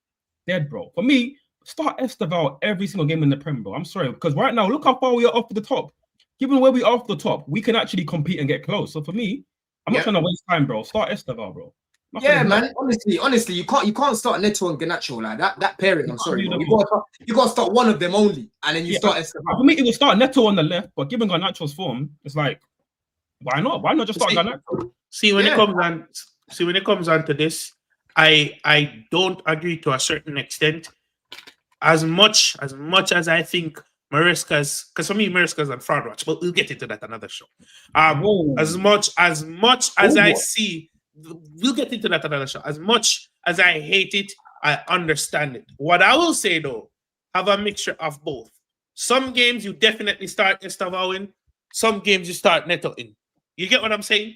Dead, bro. For me, start Estevao every single game in the Premier, bro. I'm sorry, because right now, look how far we are off the top. Given where we are off the top, we can actually compete and get close. So for me, I'm not trying to waste time, bro. Start Estevao, bro. Yeah, man. Honestly, you can't start Neto and Garnacho like that. That pairing, I'm sorry, bro. You got to start one of them only, and then you start Estevao. For me, it will start Neto on the left, but given Garnacho's form, it's like, why not? Why not just start Garnacho? See, when it comes on to this, I don't agree to a certain extent. As much as I think Maresca's, because for me Maresca's on fraud watch, but we'll get into that another show. As much as I see, we'll get into that another show. As much as I hate it, I understand it. What I will say though, have a mixture of both. Some games you definitely start Estevao in, some games you start Neto in. You get what I'm saying?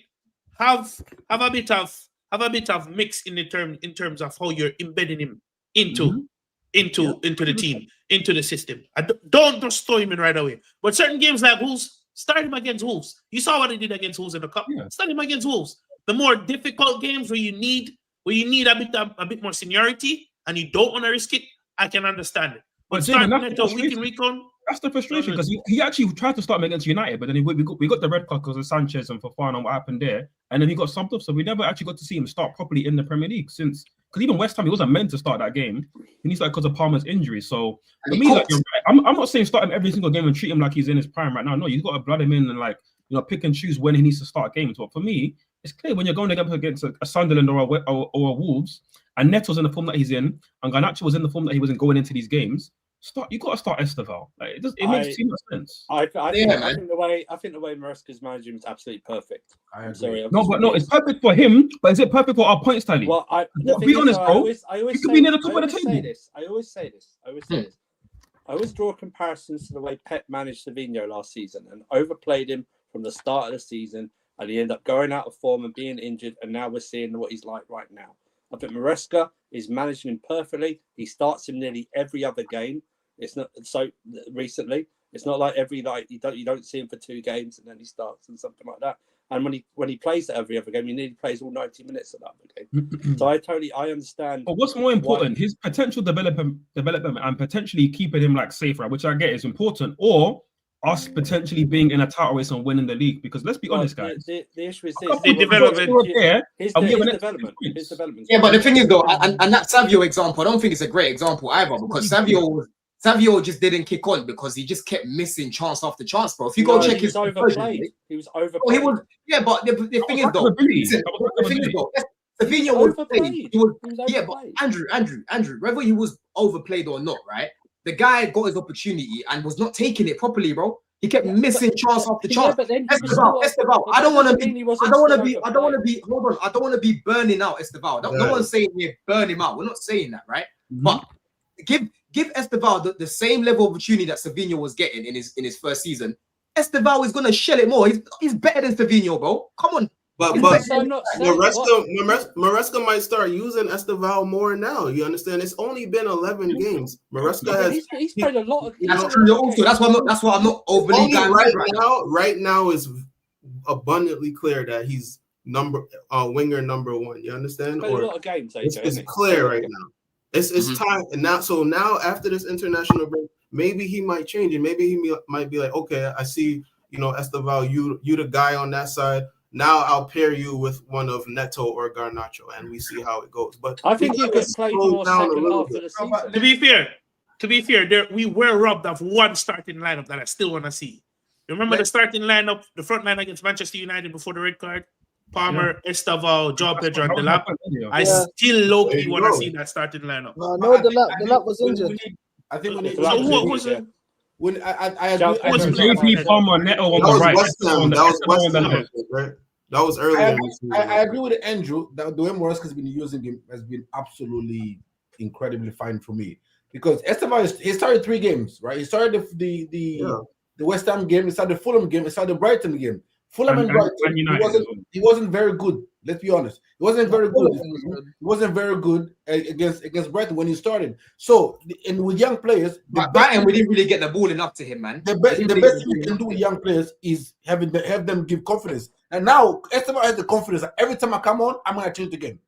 Have a bit of mix in terms of how you're embedding him into the team, into the system. Don't just throw him in right away. But certain games like Wolves, start him against Wolves. You saw what he did against Wolves in the cup. Yeah. Start him against Wolves. The more difficult games where you need a bit more seniority and you don't want to risk it, I can understand it. But start Neto week in, week on. That's the frustration, because he actually tried to start him against United, but then we got the red card because of Sanchez and Fofana and what happened there, and then he got subbed off. So we never actually got to see him start properly in the Premier League since. Because even West Ham, he wasn't meant to start that game. And he's like because of Palmer's injury. So for me, like, you're right. I'm not saying start him every single game and treat him like he's in his prime right now. No, you've got to blood him in and pick and choose when he needs to start games. But for me, it's clear when you're going against a Sunderland or a Wolves, and Neto's in the form that he's in, and Garnacho was in the form that he wasn't going into these games. You got to start Estevao. Like, it makes too much sense. I think the way Maresca's managing is absolutely perfect. I'm sorry. It's perfect for him, but is it perfect for our points tally? Well, be honest, bro. I always say this. I always draw comparisons to the way Pep managed Savinho last season and overplayed him from the start of the season, and he ended up going out of form and being injured, and now we're seeing what he's like right now. I think Maresca is managing him perfectly. He starts him nearly every other game. It's not so recently. It's not like every night you don't see him for 2 games and then he starts and something like that. And when he plays every other game, he nearly plays all 90 minutes of that other game. So I understand. But what's more important, his potential development and potentially keeping him like safer, which I get is important, or us potentially being in a title race and winning the league. Because let's be honest, guys. The issue is the development. His development. Yeah, but the thing is though, and that Savio example, I don't think it's a great example either, because Savio just didn't kick on because he just kept missing chance after chance, bro. If you go check his overplayed. He was overplayed. But the thing is though, Savinho was played. But Andrew, whether he was overplayed or not, right? The guy got his opportunity and was not taking it properly, bro. He kept missing chance after chance. Estevao, I don't want to be burning out Estevao. No one's saying here burn him out. We're not saying that, right? But give Estevao the same level of opportunity that Savinho was getting in his first season. Estevao is gonna shell it more. He's better than Savinho, bro. Come on. But Maresca might start using Estevao more now. You understand? It's only been 11 games. Maresca has he's played a lot of. That's true. Also, that's why I'm not overly right now is abundantly clear that he's winger number 1. You understand? Played a lot of games. It's clear right now. It's time, and now after this international break, maybe he might change it. Maybe he might be like, okay, I see, Estevao, you the guy on that side. Now I'll pair you with one of Neto or Garnacho, and we see how it goes. But I think you could play more second half of the season. To be fair, we were robbed of one starting lineup that I still want to see. You remember the starting lineup, the front line against Manchester United before the red card? Palmer, Estevao, João Pedro, and Delap. I still low-key want to see that starting lineup. No, Delap was injured. I think when I agree. JP Palmer, Neto on the right. That was earlier. I agree with Andrew that the way Maresca has been using him has been absolutely incredibly fine for me, because Estevao he started 3 games, right? He started the West Ham game, he started the Fulham game, he started the Brighton game. Fulham and Brighton, he wasn't very good. Let's be honest, he wasn't very good. He wasn't very good against Brighton when he started. So, and with young players, Brighton, we didn't really get the ball enough to him, man. The best thing you can do with young players is have them give confidence. And now Estevao has the confidence that every time I come on, I'm gonna change the game.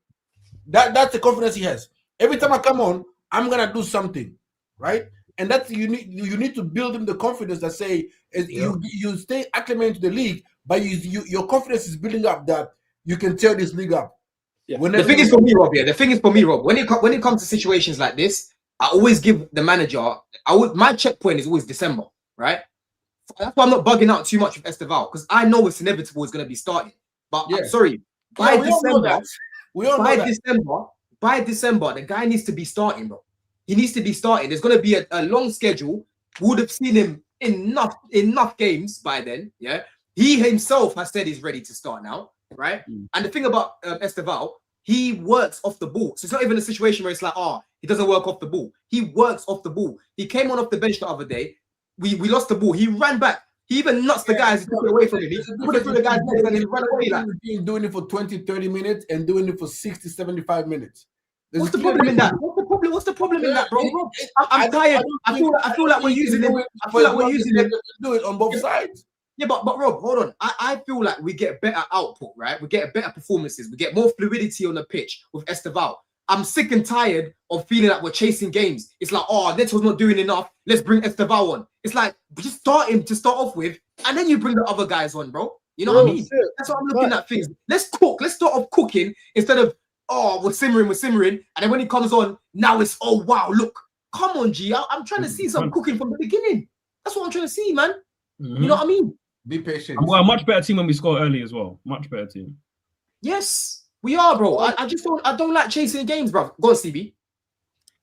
That's the confidence he has. Every time I come on, I'm gonna do something, right? And that's you need to build him the confidence that say you stay acclimated to the league, but your confidence is building up that you can tear this league up. Yeah. The thing is for me, Rob. When it comes to situations like this, I always give the manager. My checkpoint is always December, right? That's why I'm not bugging out too much with Estevao, because I know it's inevitable it's going to be starting. But I'm sorry, by December, the guy needs to be starting, bro. He needs to be starting. There's going to be a long schedule. We would have seen him enough games by then. Yeah, he himself has said he's ready to start now, right? And the thing about Estevao, he works off the ball. So it's not even a situation where it's like, he doesn't work off the ball. He works off the ball. He came on off the bench the other day. We lost the ball. He ran back. He even nuts the guys. He took it away from him. He put it through the guy's legs and he ran away. Like, doing it for 20, 30 minutes and doing it for 60, 75 minutes. What's the problem in that? What's the problem in that, bro? I'm tired. I feel like we're using it. I feel like we're using it. Do it on both sides. Yeah, but Rob, hold on. I feel like we get better output, right? We get better performances. We get more fluidity on the pitch with Estevao. I'm sick and tired of feeling like we're chasing games. It's like, Neto's not doing enough. Let's bring Estevao on. It's like, just start him to start off with, and then you bring the other guys on, bro. You know what I mean? Shit. That's what I'm looking at things. Let's cook. Let's start off cooking instead of, we're simmering. And then when he comes on, now it's, wow, look. Come on, G. I'm trying to see some cooking from the beginning. That's what I'm trying to see, man. You know what I mean? Be patient. We're a much better team when we score early as well. Much better team. Yes. We are, bro. I don't like chasing games, bro. Go on, CB.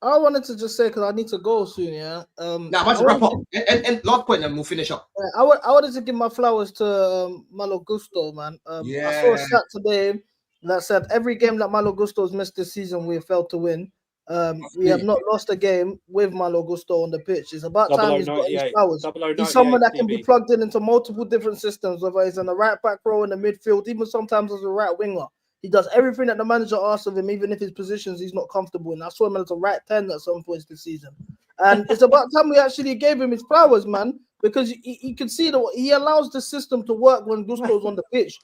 I wanted to just say, because I need to go soon, yeah. Now, I wrap up. And last point, and we'll finish up. I wanted to give my flowers to Malo Gusto, man. I saw a stat today that said every game that Malo Gusto's missed this season, we have failed to win. We have not lost a game with Malo Gusto on the pitch. It's about time he's got his flowers. He's someone that can be plugged into multiple different systems, whether he's in the right back row, in the midfield, even sometimes as a right winger. He does everything that the manager asks of him, even if his positions he's not comfortable in. I saw him as a right 10 at some points this season. And it's about time we actually gave him his flowers, man, because you can see that he allows the system to work when Gusto's on the pitch.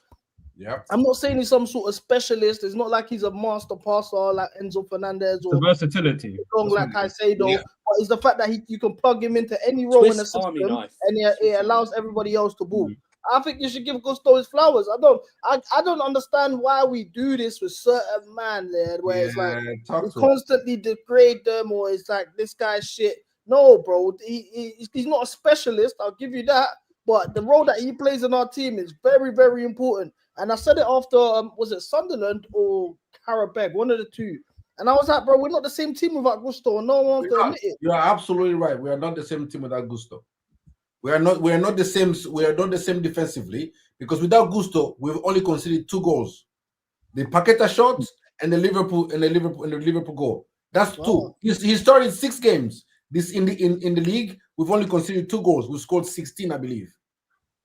Yep. I'm not saying he's some sort of specialist. It's not like he's a master passer like Enzo Fernandez or the versatility. Like Caicedo. But it's the fact that you can plug him into any role in the system and it allows everybody else to ball. I think you should give Gusto his flowers. I don't understand why we do this with certain man there, where it's like we constantly degrade them, or it's like this guy's shit. No, bro, he's not a specialist. I'll give you that. But the role that he plays in our team is very, very important. And I said it after was it Sunderland or Karabeg, one of the two. And I was like, bro, we're not the same team without Gusto. And no one wants to admit it. You are absolutely right. We are not the same team without Gusto. We are not the same. We are not the same defensively, because without Gusto, we've only conceded 2 goals: the Paqueta shot and the Liverpool goal. That's 2. He started 6 games. This in the league, we've only conceded 2 goals. We scored 16, I believe.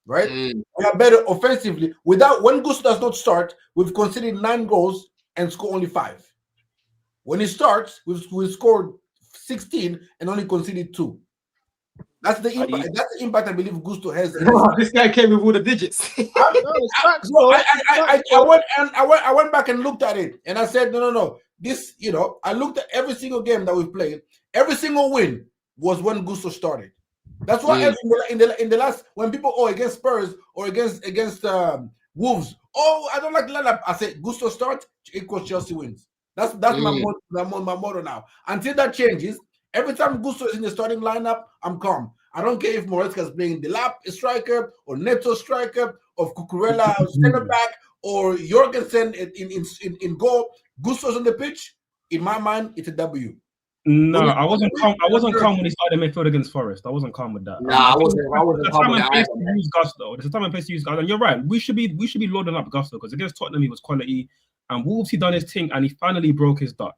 right? Mm. We are better offensively. Without when Gusto does not start, we've conceded 9 goals and score only 5. When he starts, we've scored 16 and only conceded 2. That's the impact. That's the impact I believe Gusto has. This guy came with all the digits. I went back and looked at it, and I said, no. This, I looked at every single game that we've played. Every single win was when Gusto started. That's why in the last, when people against Spurs or against Wolves, I don't like the lineup. I said Gusto start equals Chelsea wins. That's my motto now. Until that changes, every time Gusto is in the starting lineup, I'm calm. I don't care if Maresca is playing the lap striker or Neto striker or Cucurella center back or Jorgensen in goal. Gusto's on the pitch. In my mind, it's a W. No, I wasn't calm. I wasn't calm when he started midfield against Forest. I wasn't calm with that. Nah, I wasn't calm with that. Use Gusto. There's a time and place to use Gusto, and you're right. We should be loading up Gusto because against Tottenham he was quality, and Wolves he done his thing and he finally broke his duck.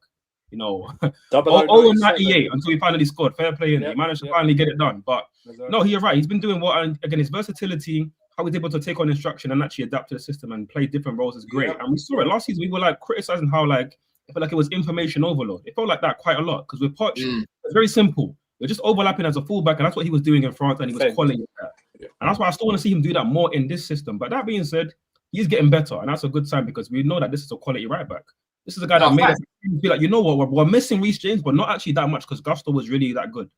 98 until he finally scored. Fair play, and he managed to finally get it done. But no, you're right. He's been doing well, and again, his versatility, how he's able to take on instruction and actually adapt to the system and play different roles is great. And we saw it last season. We were like criticizing how I felt like it was information overload. It felt like that quite a lot because with Poch, it's very simple. We're just overlapping as a fullback, and that's what he was doing in France, and he was quality at that. And that's why I still want to see him do that more in this system. But that being said, he's getting better, and that's a good sign because we know that this is a quality right back. This is a guy that made us feel like, we're missing Reece James, but not actually that much because Gusto was really that good.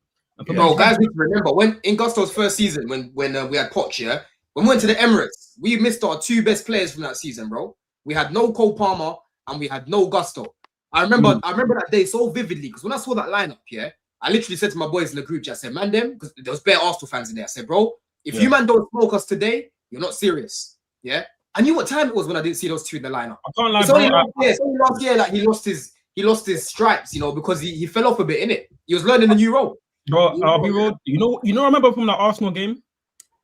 Bro, guys need to remember when in Gusto's first season, when we had Poch, when we went to the Emirates, we missed our 2 best players from that season, bro. We had no Cole Palmer and we had no Gusto. I remember that day so vividly because when I saw that lineup, I literally said to my boys in the group chat, I said, man, because there was bare Arsenal fans in there. I said, bro, if you man don't smoke us today, you're not serious. Yeah. I knew what time it was when I didn't see those 2 in the lineup. I can't lie, it's only last year, like he lost his stripes, because he fell off a bit, innit? He was learning a new role. Bro, I'll be real. I remember from the Arsenal game?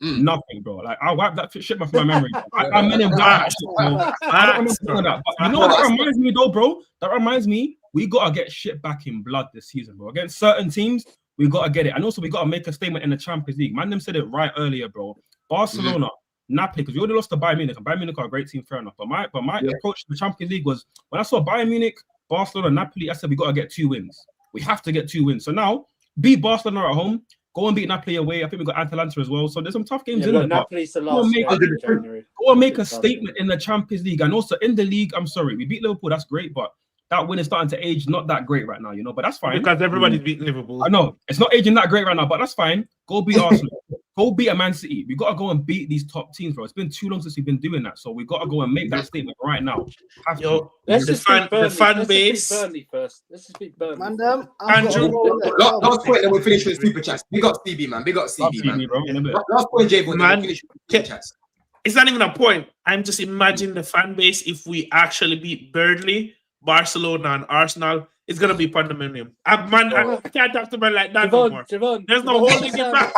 Nothing, bro. Like I wiped that shit off my memory. I meant him that shit, bro. I don't remember that. But you know what that reminds me though, bro? That reminds me, we gotta get shit back in blood this season, bro. Against certain teams, we gotta get it. And also we gotta make a statement in the Champions League. Man, them said it right earlier, bro. Barcelona. Napoli, because we already lost to Bayern Munich, and Bayern Munich are a great team, fair enough. But my approach to the Champions League was when I saw Bayern Munich, Barcelona, Napoli, I said we got to get 2 wins. We have to get 2 wins. So now, beat Barcelona at home, go and beat Napoli away. I think we got Atalanta as well. So there's some tough games in there. Napoli's the last go and make a statement in the Champions League. And also in the league, I'm sorry, we beat Liverpool, that's great, but that win is starting to age not that great right now, but that's fine. Because everybody's beating Liverpool. I know, it's not aging that great right now, but that's fine. Go beat Arsenal. Go beat a Man City. We got to go and beat these top teams, bro. It's been too long since we've been doing that. So we got to go and make that statement right now. Let's just fan base. Burnley first. Let's just beat Burnley. Andrew. Last point, then we'll finish with super chats. Big up CB, man. Big up CB, man. Bro, last point, Jay, then we'll finish with super chats. It's not even a point. I'm just imagining the fan base if we actually beat Burnley, Barcelona, and Arsenal. It's gonna be pandemonium. I can't talk to man like that anymore. There's no holding it back.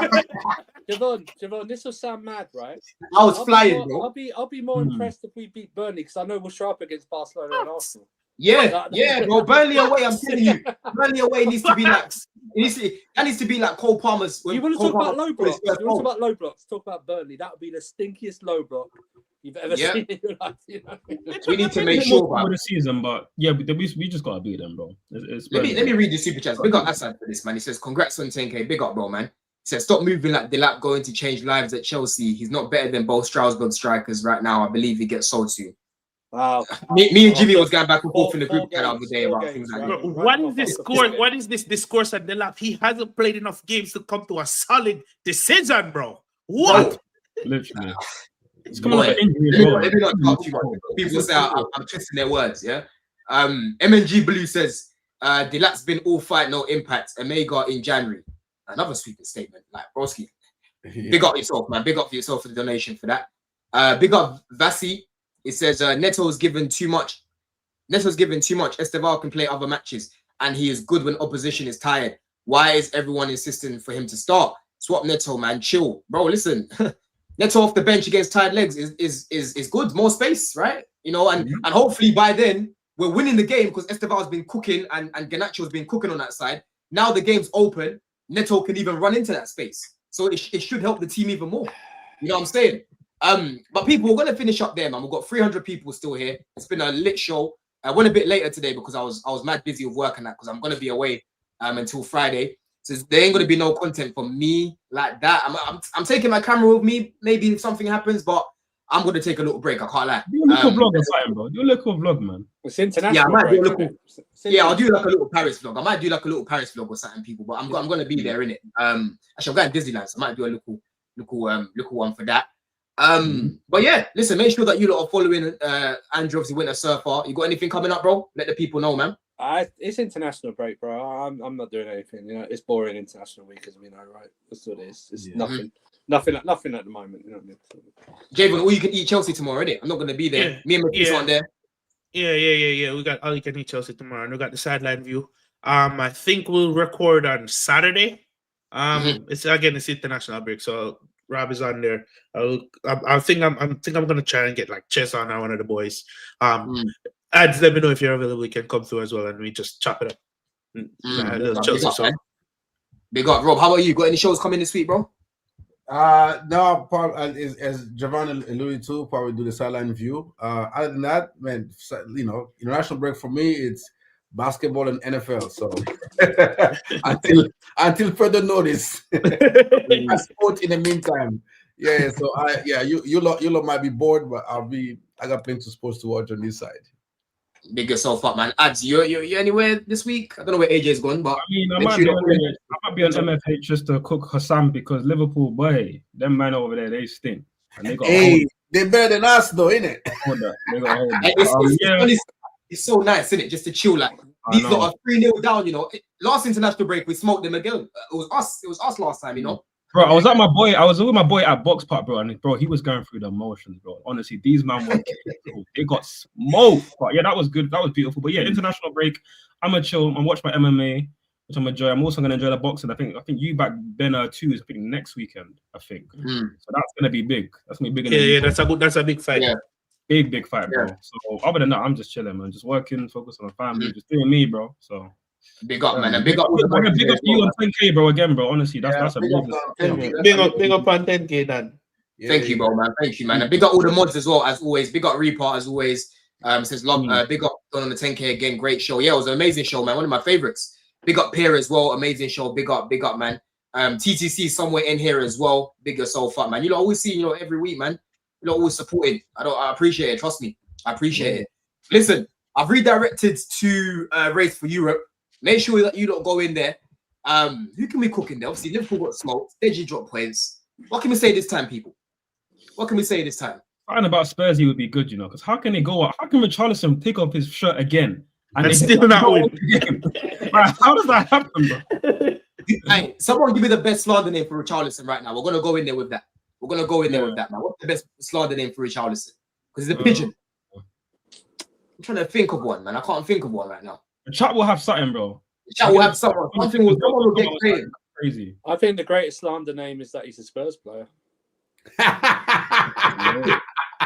Javon, this will sound mad, right? I was flying, bro. I'll be more impressed if we beat Burnley because I know we'll show up against Barcelona and Arsenal. Yeah, bro. Burnley away, I'm telling you. Burnley away needs to be like that needs to be like Cole Palmer's. You want to talk about low blocks? You want to talk about low blocks? Talk about Burnley. That would be the stinkiest low block you've ever seen in your life. We need to make sure for the season, but we just gotta beat them, bro. Let me read the super chats. Big up Assad for this, man. He says, "Congrats on 10K. Big up, bro, man." He said, "Stop moving like Delap going to change lives at Chelsea. He's not better than both Strasbourg strikers right now. I believe he gets sold to." Wow. Me and Jimmy was going back and forth in the group chat the other day about things like that. What is this score? What is this discourse at Delap? He hasn't played enough games to come to a solid decision, bro. What? Literally. It's coming like an injury. People say I'm twisting their words, yeah. MNG Blue says Delap's been all fight, no impact. Omega in January. Another sweeping statement, like broski. Big up yourself, man. Big up for yourself for the donation for that. Big up Vasi. It says Neto's given too much. Estevao can play other matches, and he is good when opposition is tired. Why is everyone insisting for him to start? Swap Neto, man. Chill, bro. Listen, Neto off the bench against tired legs is good. More space, right? And hopefully by then we're winning the game because Estevao's been cooking and Garnacho's been cooking on that side. Now the game's open. Neto can even run into that space, so it should help the team even more. You know what I'm saying? But people, we're gonna finish up there, man. We've got 300 people still here. It's been a lit show. I went a bit later today because I was mad busy with work and that, because I'm gonna be away until Friday. So there ain't gonna be no content from me like that. I'm taking my camera with me. Maybe if something happens, but I'm gonna take a little break. I can't lie. Do a little vlog or something, bro. Do a little vlog, man. It's international. Yeah, I might do a break, little. isn't it? Yeah, I'll do like a little Paris vlog. I might do like a little Paris vlog or something, people. But I'm gonna be there, innit? Actually, I'm going to Disneyland, so I might do a little one for that. But yeah, listen, make sure that you lot are following Andrew, obviously Winter Surfer. You got anything coming up, bro? Let the people know, man. It's international break, bro. I'm not doing anything. You know, it's boring international week, as we know, right? That's what it is. It's nothing at the moment. You know what I mean? Javon, all you can eat Chelsea tomorrow, innit? I'm not gonna be there. Me and my kids aren't there. Yeah. We got all you can eat Chelsea tomorrow, and we got the sideline view. I think we'll record on Saturday. It's international break, so Rob is on there. I think I'm gonna try and get like Chess on one of the boys. Ads, let me know if you're available. You can come through as well, and we just chop it up. Chelsea, Big up, Rob. How about you? Got any shows coming this week, bro? No, probably, as Javon alluded to, probably do the sideline view. Other than that, man, you know, international break for me, it's basketball and NFL. So until further notice, I sport in the meantime. Yeah. So you lot might be bored, but I got plenty of sports to watch on this side. Big yourself up, man. Ads, you anywhere this week? I don't know where AJ's gone, but I mean, I might be on MFH just to cook Hassan, because Liverpool, boy, them man over there, they stink. And they got they better than us, though, innit? It's so nice, isn't it? Just to chill, like these lot are 3-0 down. You know, last international break we smoked them again. It was us last time, you know. Bro, I was with my boy at Box Park, bro, and bro, he was going through the emotions, bro. Honestly, these man were they got smoked. But yeah, that was good. That was beautiful. But yeah, international break. I'm gonna chill. I'm watch my MMA, which I'm enjoy. I'm also gonna enjoy the boxing. I think you back Benner too is next weekend. I think. So that's gonna be big. That's gonna be big. Yeah, that's a big fight. Yeah. Big fight, bro. So other than that, I'm just chilling, man. Just working, focusing on family, just doing me, bro. So. Big up, man. And big up you on 10K, bro. Again, bro. Honestly, that's a big up on 10K, Dan. Thank you, bro, man. Thank you, man. And big up all the mods as well, as always. Big up Repart as always. Says love. Big up on the 10K again. Great show. Yeah, it was an amazing show, man. One of my favorites. Big up Pierre as well. Amazing show. Big up, man. TTC somewhere in here as well. Big yourself up, man. You know, always see, every week, man. You know, always supporting. I appreciate it. Trust me, I appreciate it. Listen, I've redirected to Race for Europe. Make sure that you don't go in there. Who can we cook in there? Obviously, Liverpool got smoked. Deji dropped points. What can we say this time, people? What can we say this time? Something about Spurs, he would be good, because how can they go out? How can Richarlison take off his shirt again and still not win? How does that happen, bro? Hey, someone give me the best slander name for Richarlison right now. We're gonna go in there with that. We're gonna go in there with that, man. What's the best slander name for Richarlison? Because it's a pigeon. I'm trying to think of one, man. I can't think of one right now. The chat will have something, bro. The chat will have someone. Someone will get crazy. I think the greatest slander name is that he's a Spurs player.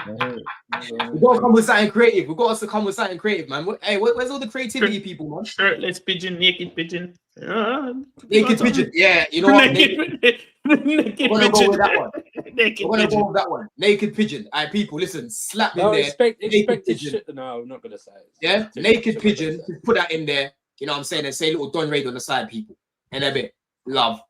We've got to come with something creative. We've got to come with something creative, man. Hey, where's all the creativity, people, man? Shirtless pigeon, naked pigeon. Naked pigeon. Yeah, you know what? Naked pigeon. We're going to go with that one. We're going to go with that one. Naked pigeon. All right, people, listen. Slap in there. Naked pigeon. No, I'm not going to say it. Yeah, naked pigeon. Put that in there. You know what I'm saying? And say little Don Raid on the side, people. And a bit. Love.